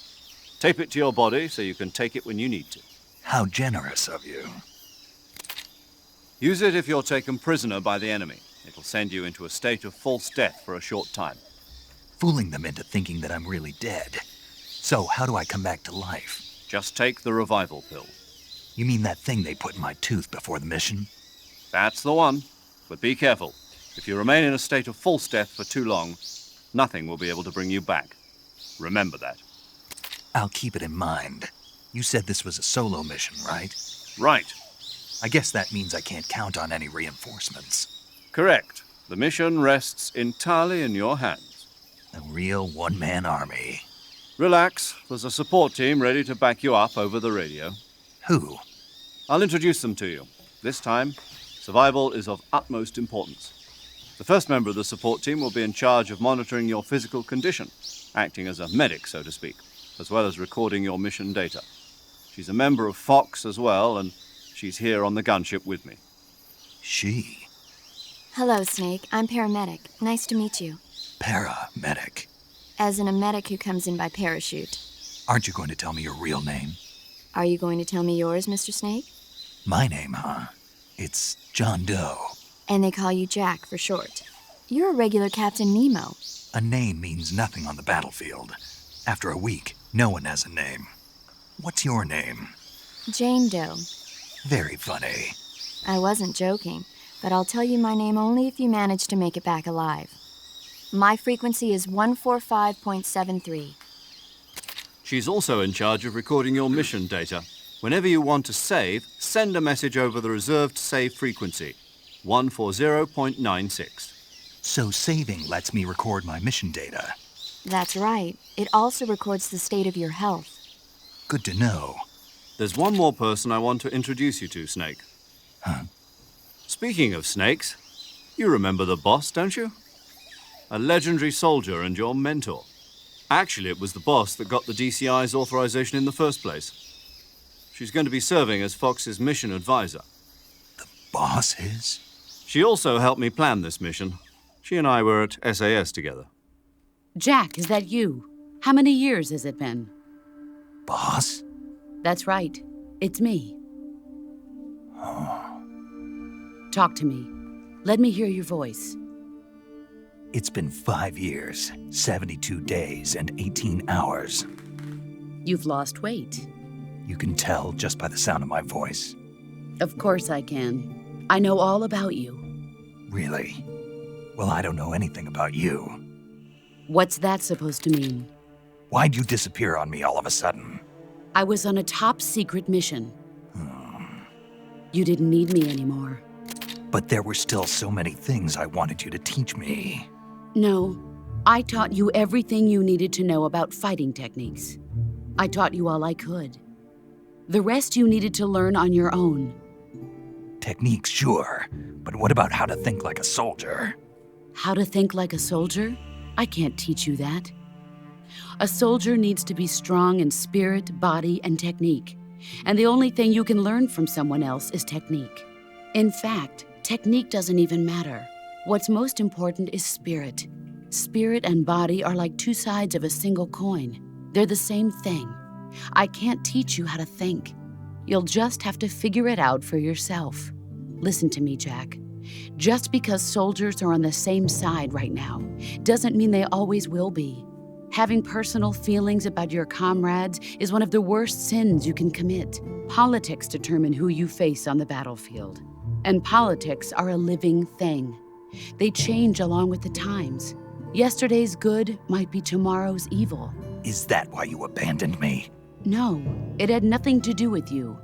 Tape it to your body so you can take it when you need to. How generous of you. Use it if you're taken prisoner by the enemy. It'll send you into a state of false death for a short time. Fooling them into thinking that I'm really dead. So how do I come back to life? Just take the revival pill. You mean that thing they put in my tooth before the mission? That's the one. But be careful. If you remain in a state of false death for too long, nothing will be able to bring you back. Remember that. I'll keep it in mind. You said this was a solo mission, right? Right. I guess that means I can't count on any reinforcements. Correct. The mission rests entirely in your hands. A real one-man army. Relax. There's a support team ready to back you up over the radio. Who? I'll introduce them to you. This time, survival is of utmost importance. The first member of the support team will be in charge of monitoring your physical condition, acting as a medic, so to speak, as well as recording your mission data. She's a member of Fox as well, and she's here on the gunship with me. She? Hello, Snake. I'm paramedic. Nice to meet you. Paramedic. As in a medic who comes in by parachute. Aren't you going to tell me your real name? Are you going to tell me yours, Mr. Snake? My name, huh? It's John Doe. And they call you Jack for short. You're a regular Captain Nemo. A name means nothing on the battlefield. After a week, no one has a name. What's your name? Jane Doe. Very funny. I wasn't joking, but I'll tell you my name only if you manage to make it back alive. My frequency is 145.73. She's also in charge of recording your mission data. Whenever you want to save, send a message over the reserved save frequency, 140.96. So saving lets me record my mission data. That's right. It also records the state of your health. Good to know. There's one more person I want to introduce you to, Snake. Huh? Speaking of snakes, you remember the boss, don't you? A legendary soldier and your mentor. Actually, it was the boss that got the DCI's authorization in the first place. She's going to be serving as Fox's mission advisor. The boss is? She also helped me plan this mission. She and I were at SAS together. Jack, is that you? How many years has it been? Boss? That's right. It's me. Talk to me. Let me hear your voice. It's been 5 years, 72 days, and 18 hours. You've lost weight. You can tell just by the sound of my voice. Of course I can. I know all about you. Really? Well, I don't know anything about you. What's that supposed to mean? Why'd you disappear on me all of a sudden? I was on a top-secret mission. You didn't need me anymore. But there were still so many things I wanted you to teach me. No, I taught you everything you needed to know about fighting techniques. I taught you all I could. The rest you needed to learn on your own. Techniques, sure. But what about how to think like a soldier? How to think like a soldier? I can't teach you that. A soldier needs to be strong in spirit, body, and technique. And the only thing you can learn from someone else is technique. In fact, technique doesn't even matter. What's most important is spirit. Spirit and body are like two sides of a single coin. They're the same thing. I can't teach you how to think. You'll just have to figure it out for yourself. Listen to me, Jack. Just because soldiers are on the same side right now doesn't mean they always will be. Having personal feelings about your comrades is one of the worst sins you can commit. Politics determine who you face on the battlefield. And politics are a living thing. They change along with the times. Yesterday's good might be tomorrow's evil. Is that why you abandoned me? No, it had nothing to do with you.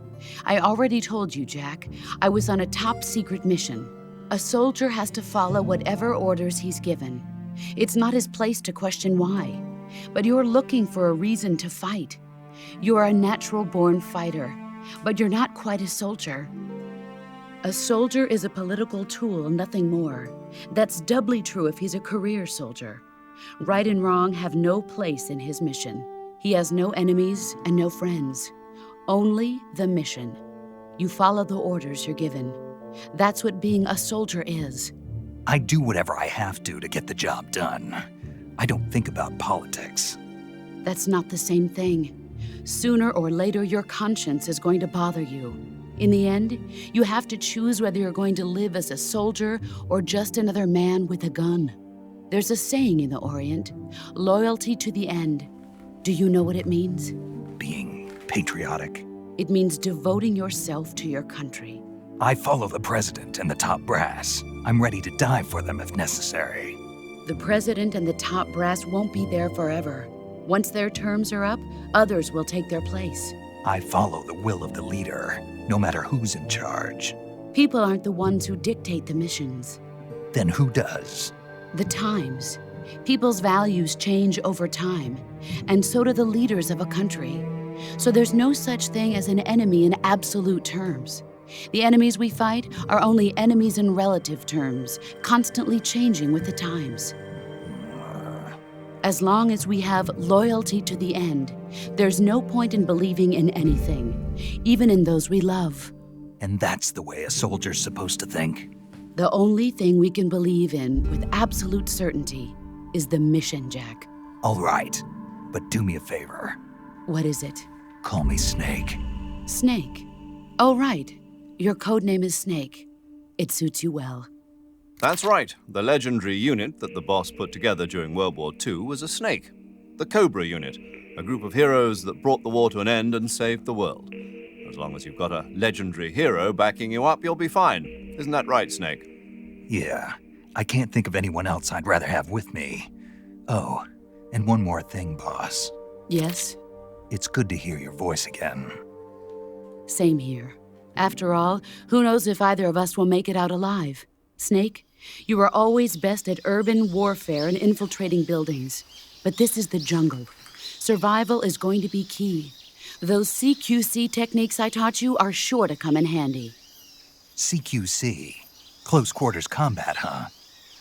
I already told you, Jack. I was on a top-secret mission. A soldier has to follow whatever orders he's given. It's not his place to question why. But you're looking for a reason to fight. You're a natural-born fighter, but you're not quite a soldier. A soldier is a political tool, nothing more. That's doubly true if he's a career soldier. Right and wrong have no place in his mission. He has no enemies and no friends. Only the mission. You follow the orders you're given. That's what being a soldier is. I do whatever I have to get the job done. I don't think about politics. That's not the same thing. Sooner or later, your conscience is going to bother you. In the end, you have to choose whether you're going to live as a soldier or just another man with a gun. There's a saying in the Orient, loyalty to the end. Do you know what it means? Being patriotic. It means devoting yourself to your country. I follow the president and the top brass. I'm ready to die for them if necessary. The president and the top brass won't be there forever. Once their terms are up, others will take their place. I follow the will of the leader, no matter who's in charge. People aren't the ones who dictate the missions. Then who does? The times. People's values change over time, and so do the leaders of a country. So there's no such thing as an enemy in absolute terms. The enemies we fight are only enemies in relative terms, constantly changing with the times. As long as we have loyalty to the end, there's no point in believing in anything, even in those we love. And that's the way a soldier's supposed to think? The only thing we can believe in with absolute certainty is the mission, Jack. All right, but do me a favor. What is it? Call me Snake. Snake? Oh, right. Your codename is Snake. It suits you well. That's right. The legendary unit that the boss put together during World War II was a snake. The Cobra unit, a group of heroes that brought the war to an end and saved the world. As long as you've got a legendary hero backing you up, you'll be fine. Isn't that right, Snake? Yeah. I can't think of anyone else I'd rather have with me. Oh, and one more thing, boss. Yes? It's good to hear your voice again. Same here. After all, who knows if either of us will make it out alive? Snake, you are always best at urban warfare and infiltrating buildings. But this is the jungle. Survival is going to be key. Those CQC techniques I taught you are sure to come in handy. CQC? Close quarters combat, huh?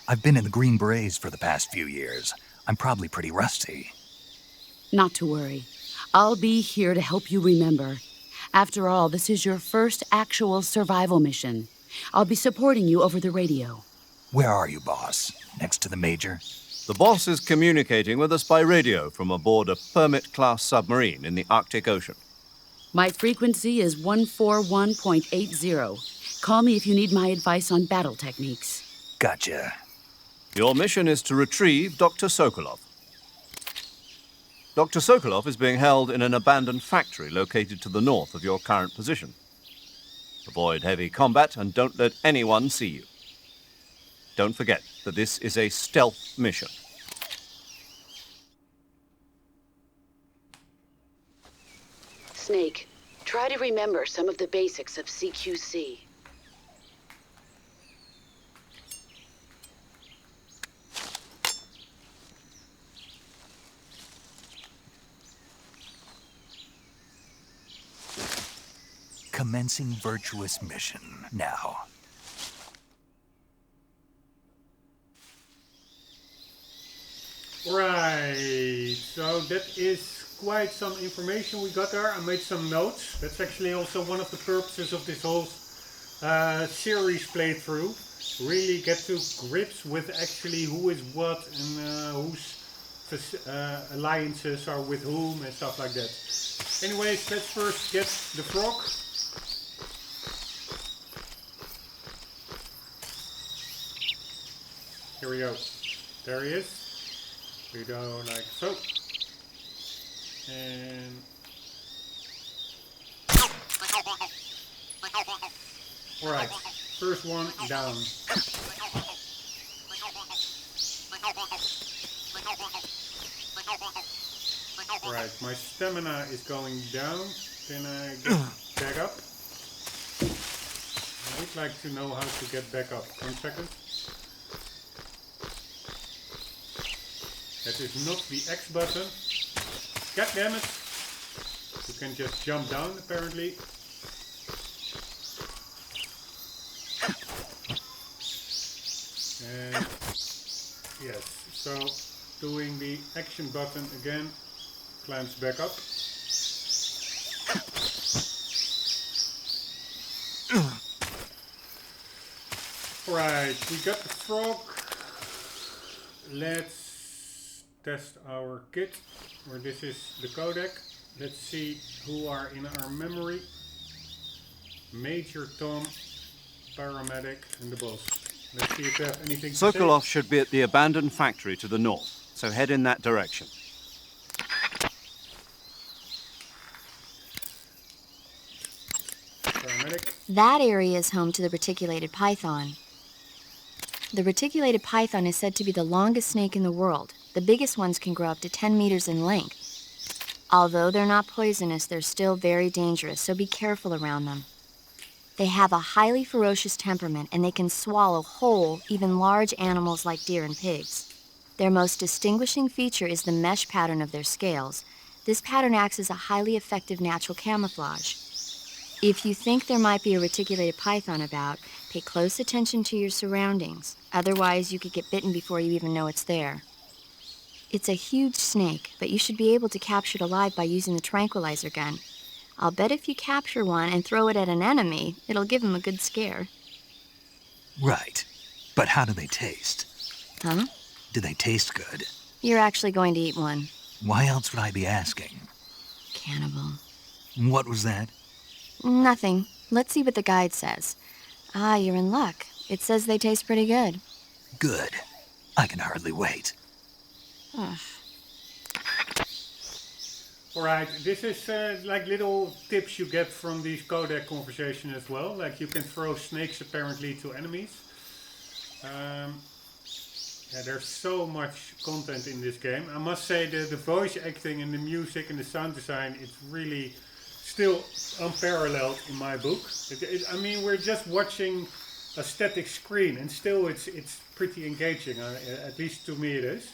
I've been in the Green Berets for the past few years. I'm probably pretty rusty. Not to worry. I'll be here to help you remember. After all, this is your first actual survival mission. I'll be supporting you over the radio. Where are you, boss? Next to the Major? The boss is communicating with us by radio from aboard a Permit-class submarine in the Arctic Ocean. My frequency is 141.80. Call me if you need my advice on battle techniques. Gotcha. Your mission is to retrieve Dr. Sokolov. Dr. Sokolov is being held in an abandoned factory located to the north of your current position. Avoid heavy combat and don't let anyone see you. Don't forget that this is a stealth mission. Snake, try to remember some of the basics of CQC. Commencing virtuous mission now. Right, so that is quite some information we got there. I made some notes. That's actually also one of the purposes of this whole series playthrough. Really get to grips with actually who is what and whose alliances are with whom and stuff like that. Anyways, let's first get the frog. Here we go. There he is. We go like so. And alright, first one down. Alright, my stamina is going down. Can I get back up? I would like to know how to get back up. 1 second. That is not the X button. God damn it! You can just jump down apparently. And yes, so doing the action button again climbs back up. Alright, we got the frog. Let's test our kit, or this is the codex. Let's see who are in our memory. Major Tom, paramedic, and the boss. Let's see if they have anything to say. Sokolov should be at the abandoned factory to the north, so head in that direction. Paramedic. That area is home to the reticulated python. The reticulated python is said to be the longest snake in the world. The biggest ones can grow up to 10 meters in length. Although they're not poisonous, they're still very dangerous, so be careful around them. They have a highly ferocious temperament, and they can swallow whole, even large animals like deer and pigs. Their most distinguishing feature is the mesh pattern of their scales. This pattern acts as a highly effective natural camouflage. If you think there might be a reticulated python about, pay close attention to your surroundings. Otherwise, you could get bitten before you even know it's there. It's a huge snake, but you should be able to capture it alive by using the tranquilizer gun. I'll bet if you capture one and throw it at an enemy, it'll give him a good scare. Right. But how do they taste? Huh? Do they taste good? You're actually going to eat one. Why else would I be asking? Cannibal. What was that? Nothing. Let's see what the guide says. Ah, you're in luck. It says they taste pretty good. Good. I can hardly wait. Ugh. Alright, this is like little tips you get from these codec conversations as well. Like you can throw snakes apparently to enemies. Yeah, there's so much content in this game. I must say the voice acting and the music and the sound design is really still unparalleled in my book. I mean, we're just watching a static screen and still it's pretty engaging, at least to me it is.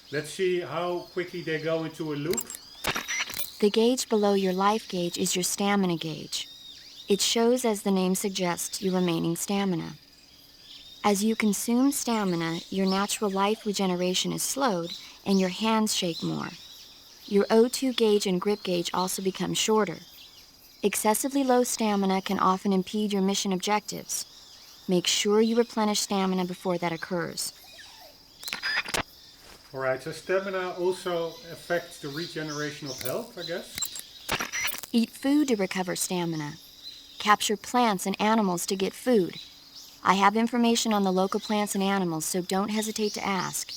Let's see how quickly they go into a loop. The gauge below your life gauge is your stamina gauge. It shows, as the name suggests, your remaining stamina. As you consume stamina, your natural life regeneration is slowed and your hands shake more. Your O2 gauge and grip gauge also become shorter. Excessively low stamina can often impede your mission objectives. Make sure you replenish stamina before that occurs. Alright, so stamina also affects the regeneration of health, I guess? Eat food to recover stamina. Capture plants and animals to get food. I have information on the local plants and animals, so don't hesitate to ask.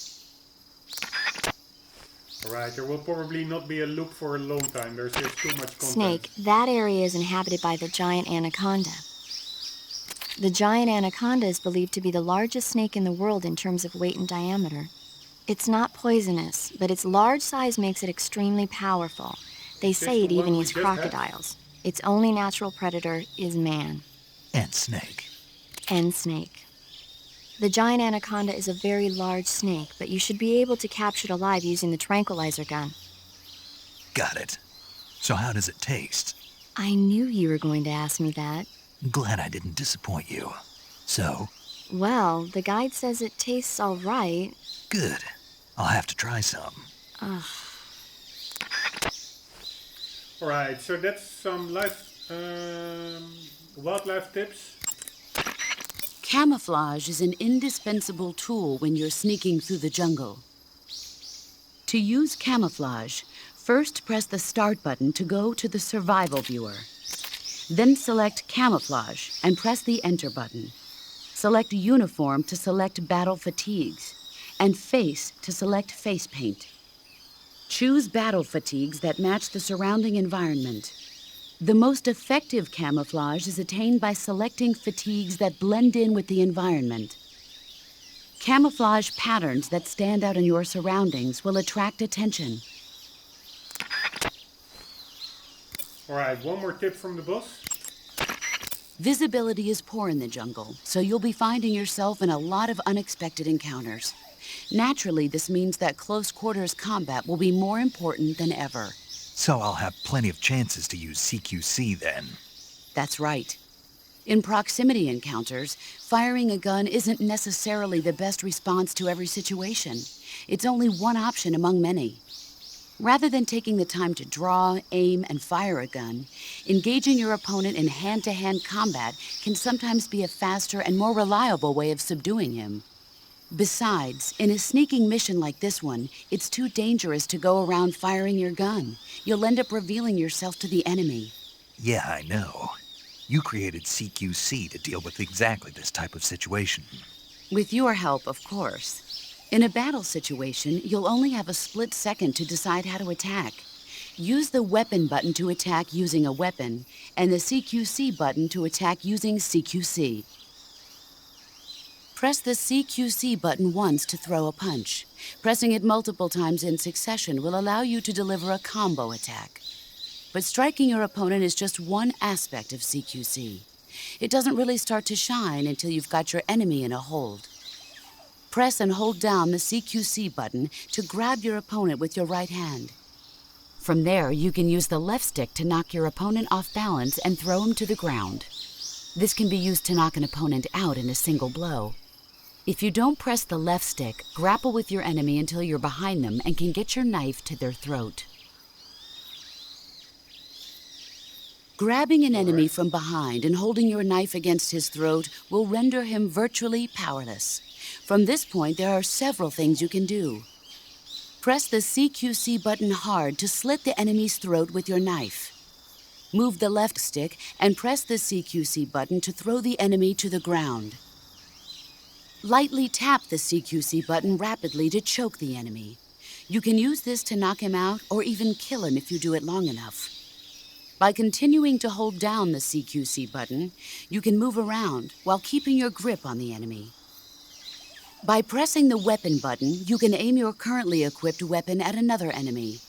Alright, there will probably not be a loop for a long time. There's just too much content. Snake, that area is inhabited by the giant anaconda. The giant anaconda is believed to be the largest snake in the world in terms of weight and diameter. It's not poisonous, but its large size makes it extremely powerful. They say it even eats crocodiles. Its only natural predator is man. And snake. And snake. The giant anaconda is a very large snake, but you should be able to capture it alive using the tranquilizer gun. Got it. So how does it taste? I knew you were going to ask me that. Glad I didn't disappoint you. So? Well, the guide says it tastes all right. Good. I'll have to try some. Ugh. Alright, so that's some wildlife tips. Camouflage is an indispensable tool when you're sneaking through the jungle. To use camouflage, first press the Start button to go to the Survival viewer. Then select Camouflage and press the Enter button. Select Uniform to select Battle Fatigues, and Face to select Face Paint. Choose battle fatigues that match the surrounding environment. The most effective camouflage is attained by selecting fatigues that blend in with the environment. Camouflage patterns that stand out in your surroundings will attract attention. Alright, one more tip from the boss. Visibility is poor in the jungle, so you'll be finding yourself in a lot of unexpected encounters. Naturally, this means that close quarters combat will be more important than ever. So I'll have plenty of chances to use CQC then. That's right. In proximity encounters, firing a gun isn't necessarily the best response to every situation. It's only one option among many. Rather than taking the time to draw, aim, and fire a gun, engaging your opponent in hand-to-hand combat can sometimes be a faster and more reliable way of subduing him. Besides, in a sneaking mission like this one, it's too dangerous to go around firing your gun. You'll end up revealing yourself to the enemy. Yeah, I know. You created CQC to deal with exactly this type of situation. With your help, of course. In a battle situation, you'll only have a split second to decide how to attack. Use the Weapon button to attack using a weapon, and the CQC button to attack using CQC. Press the CQC button once to throw a punch. Pressing it multiple times in succession will allow you to deliver a combo attack. But striking your opponent is just one aspect of CQC. It doesn't really start to shine until you've got your enemy in a hold. Press and hold down the CQC button to grab your opponent with your right hand. From there, you can use the left stick to knock your opponent off balance and throw him to the ground. This can be used to knock an opponent out in a single blow. If you don't press the left stick, grapple with your enemy until you're behind them and can get your knife to their throat. Grabbing an enemy from behind and holding your knife against his throat will render him virtually powerless. From this point, there are several things you can do. Press the CQC button hard to slit the enemy's throat with your knife. Move the left stick and press the CQC button to throw the enemy to the ground. Lightly tap the CQC button rapidly to choke the enemy. You can use this to knock him out or even kill him if you do it long enough. By continuing to hold down the CQC button, you can move around while keeping your grip on the enemy. By pressing the Weapon button, you can aim your currently equipped weapon at another enemy.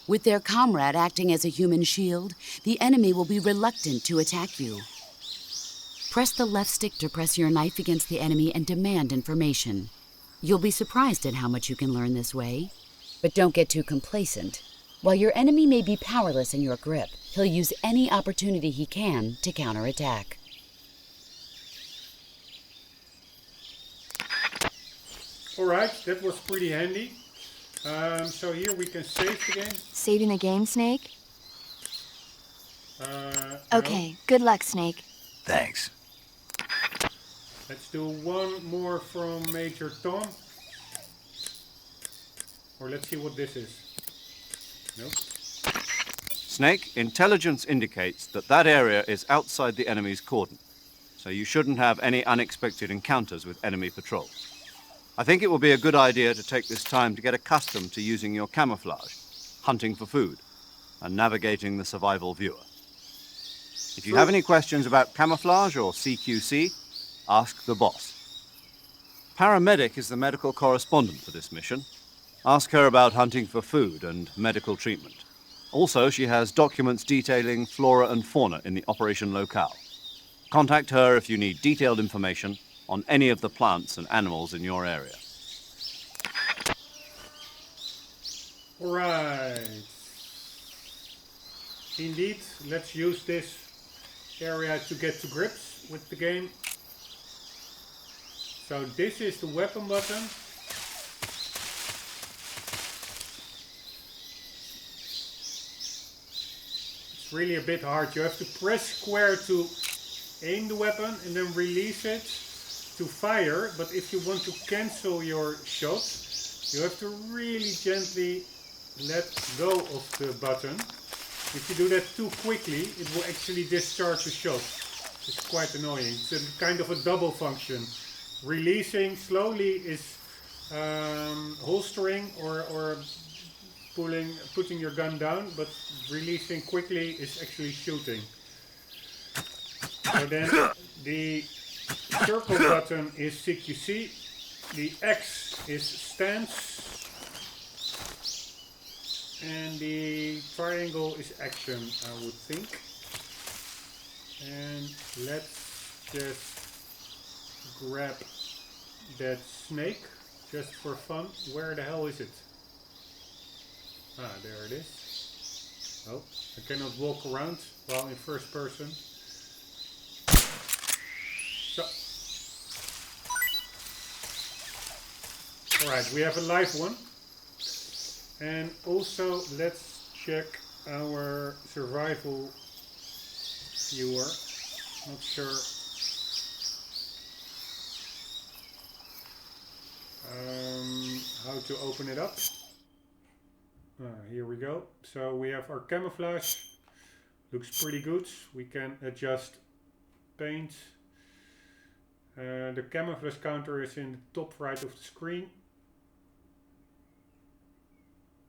With their comrade acting as a human shield, the enemy will be reluctant to attack you. Press the left stick to press your knife against the enemy and demand information. You'll be surprised at how much you can learn this way. But don't get too complacent. While your enemy may be powerless in your grip, he'll use any opportunity he can to counterattack. Alright, that was pretty handy. So here we can save the game. Saving the game, Snake? Okay, no. good luck, Snake. Thanks. Let's do one more from Major Tom. Or let's see what this is. Nope. Snake, intelligence indicates that that area is outside the enemy's cordon. so you shouldn't have any unexpected encounters with enemy patrols. I think it will be a good idea to take this time to get accustomed to using your camouflage, hunting for food, and navigating the survival viewer. If you have any questions about camouflage or CQC, ask the boss. Paramedic is the medical correspondent for this mission. Ask her about hunting for food and medical treatment. Also, she has documents detailing flora and fauna in the operation locale. Contact her if you need detailed information on any of the plants and animals in your area. Right. Indeed, let's use this area to get to grips with the game. So this is the weapon button. It's really a bit hard. You have to press square to aim the weapon and then release it to fire. But if you want to cancel your shot, you have to really gently let go of the button. If you do that too quickly, it will actually discharge the shot. It's quite annoying. It's a kind of a double function. Releasing slowly is holstering or putting your gun down, but releasing quickly is actually shooting. So then the circle button is CQC, the X is stance, and the triangle is action, I would think. And let's just grab that snake just for fun. Where the hell is it? Ah, there it is. Oh, I cannot walk around while in first person. So. Alright, we have a live one. And also let's check our survival viewer. Not sure how to open it up. Here we go. So we have our camouflage. Looks pretty good. We can adjust paint. The camouflage counter is in the top right of the screen.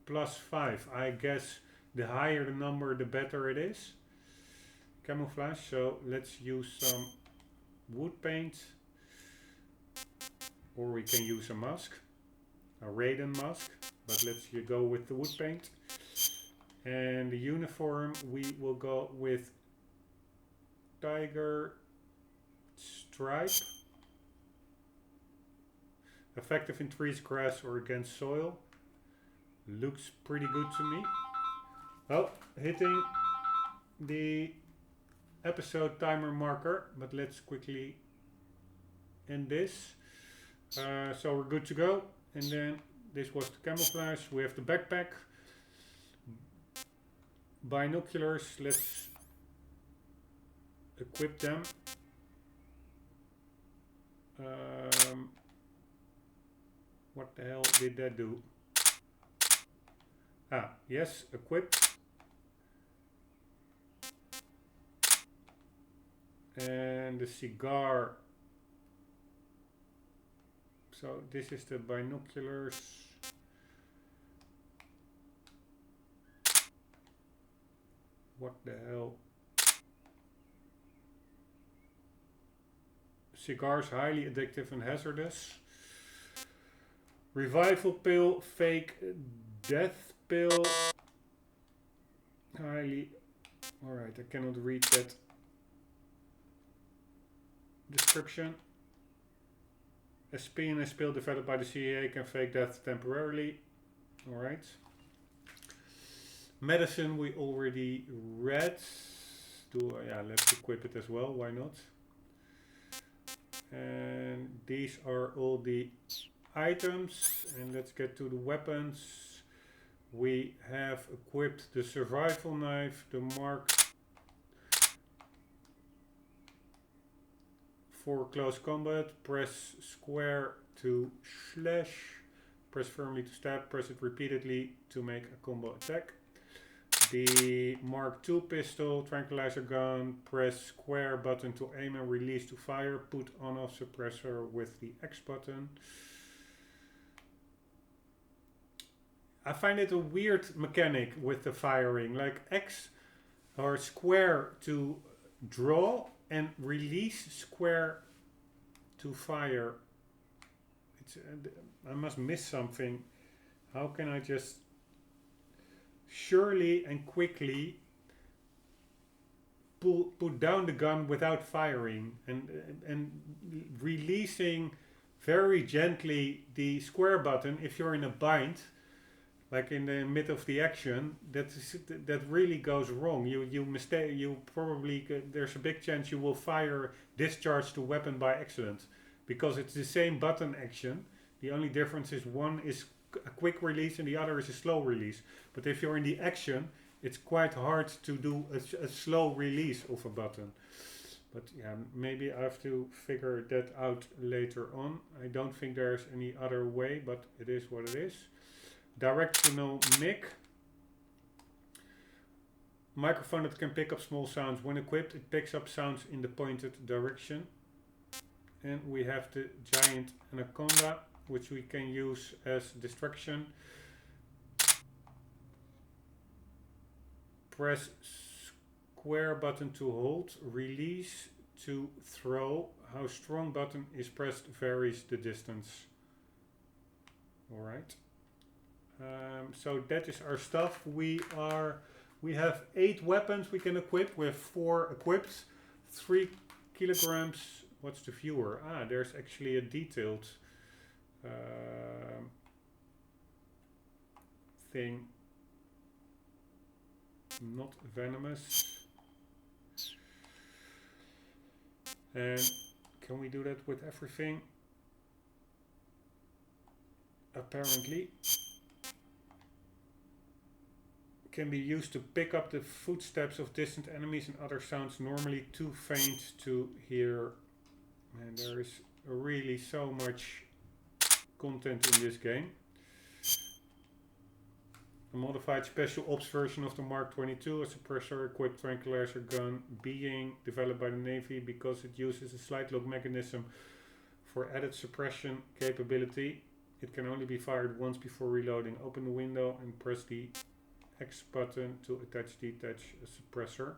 +5. I guess the higher the number, the better it is. Camouflage. So let's use some wood paint. Or we can use a mask. A Raiden mask. But let's go with the wood paint. And the uniform, we will go with tiger stripe. Effective in trees, grass, or against soil. Looks pretty good to me. Oh, hitting the episode timer marker, but let's quickly end this. So we're good to go. And then this was the camouflage. We have the backpack. Binoculars, let's equip them. What the hell did that do? Ah, yes, equip. And the cigar. So this is the binoculars. What the hell? Cigars, highly addictive and hazardous. Revival pill, fake death pill. Highly. Alright, I cannot read that description. SP and S pill developed by the CIA can fake death temporarily. Alright. Medicine we already read. Yeah, let's equip it as well, why not? And these are all the items. And let's get to the weapons. We have equipped the survival knife, the Mark for close combat. Press square to slash. Press firmly to stab. Press it repeatedly to make a combo attack. the Mark II pistol, tranquilizer gun, press square button to aim and release to fire, put on off suppressor with the X button. I find it a weird mechanic with the firing, like X or square to draw and release square to fire. It's, I must miss something. How can I just surely and quickly put down the gun without firing and releasing very gently the square button if you're in a bind, like in the mid of the action, that really goes wrong. You mistake. You probably there's a big chance you will fire discharge the weapon by accident, because it's the same button action. The only difference is one is a quick release and the other is a slow release. But if you're in the action, it's quite hard to do a slow release of a button. But yeah, maybe I have to figure that out later on. I don't think there's any other way, but it is what it is. Directional mic. Microphone that can pick up small sounds. When equipped, it picks up sounds in the pointed direction. And we have the giant anaconda, which we can use as distraction. Press square button to hold, release to throw. How strong button is pressed varies the distance. Alright. So that is our stuff. We have 8 weapons we can equip. We have 4 equipped. 3 kilograms. What's the viewer? Ah, there's actually a detailed thing. Not venomous. And can we do that with everything? Apparently. Can be used to pick up the footsteps of distant enemies and other sounds normally too faint to hear. And there is really so much content in this game. A modified special ops version of the Mark 22, a suppressor equipped tranquilizer gun being developed by the Navy because it uses a slide lock mechanism for added suppression capability. It can only be fired once before reloading. Open the window and press the X button to detach a suppressor.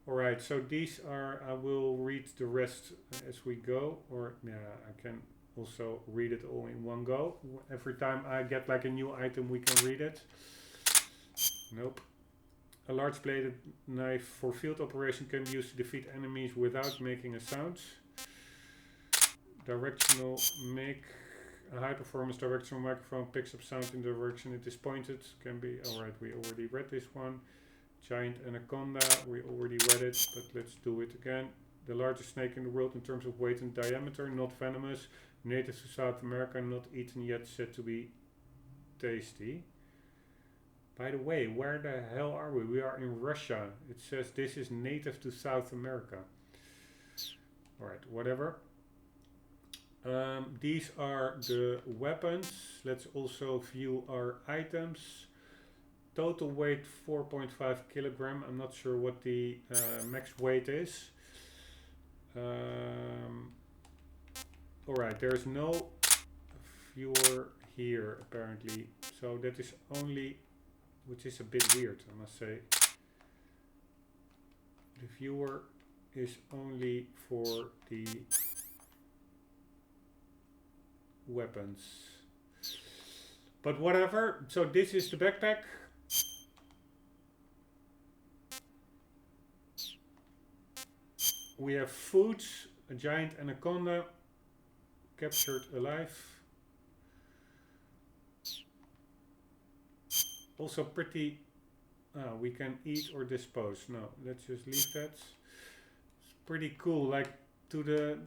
Alright, so these are, I will read the rest as we go, or yeah, I can also read it all in one go. Every time I get like a new item we can read it. Nope. A large bladed knife for field operation can be used to defeat enemies without making a sound. Directional mic. A high performance directional microphone picks up sound in the direction it is pointed. Can be, alright, we already read this one. Giant anaconda, we already read it, but let's do it again. The largest snake in the world in terms of weight and diameter, not venomous. Native to South America, not eaten yet, said to be tasty. By the way, where the hell are we? We are in Russia. It says this is native to South America. Alright, whatever. These are the weapons. Let's also view our items. Total weight 4.5 kilogram. I'm not sure what the max weight is. Alright, there's no viewer here apparently. So that is only, which is a bit weird, I must say. The viewer is only for the weapons. But whatever. So this is the backpack. We have food, a giant anaconda, captured alive. Also pretty, we can eat or dispose. No, let's just leave that. It's pretty cool. Like to the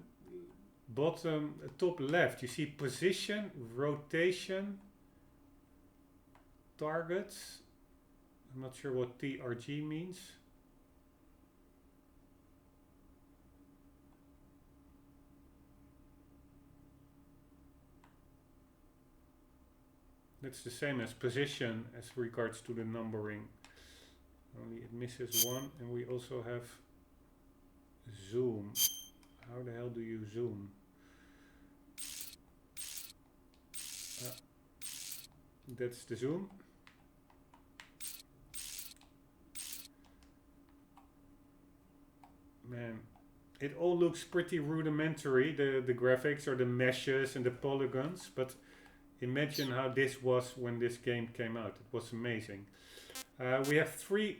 bottom, top left, you see position, rotation, targets. I'm not sure what TRG means. That's the same as position as regards to the numbering. Only it misses one, and we also have zoom. How the hell do you zoom? That's the zoom. Man, it all looks pretty rudimentary, the graphics or the meshes and the polygons, but imagine how this was when this game came out. It was amazing. We have 3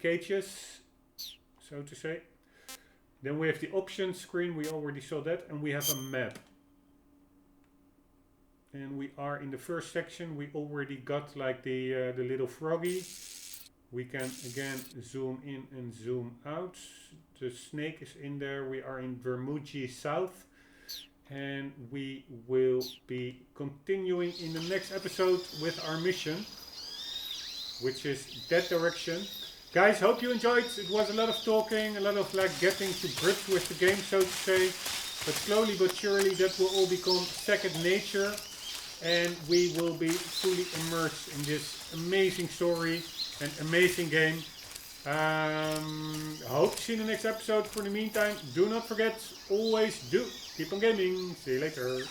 cages, so to say. Then we have the options screen, we already saw that, and we have a map. And we are in the first section. We already got like the little froggy. We can again zoom in and zoom out. The snake is in there. We are in Vermuji South. And we will be continuing in the next episode with our mission, which is that direction. Guys, hope you enjoyed. It was a lot of talking, a lot of like getting to grips with the game, so to say. But slowly but surely that will all become second nature. And we will be fully immersed in this amazing story and amazing game. Hope to see you in the next episode. For the meantime, do not forget, always do keep on gaming. See you later.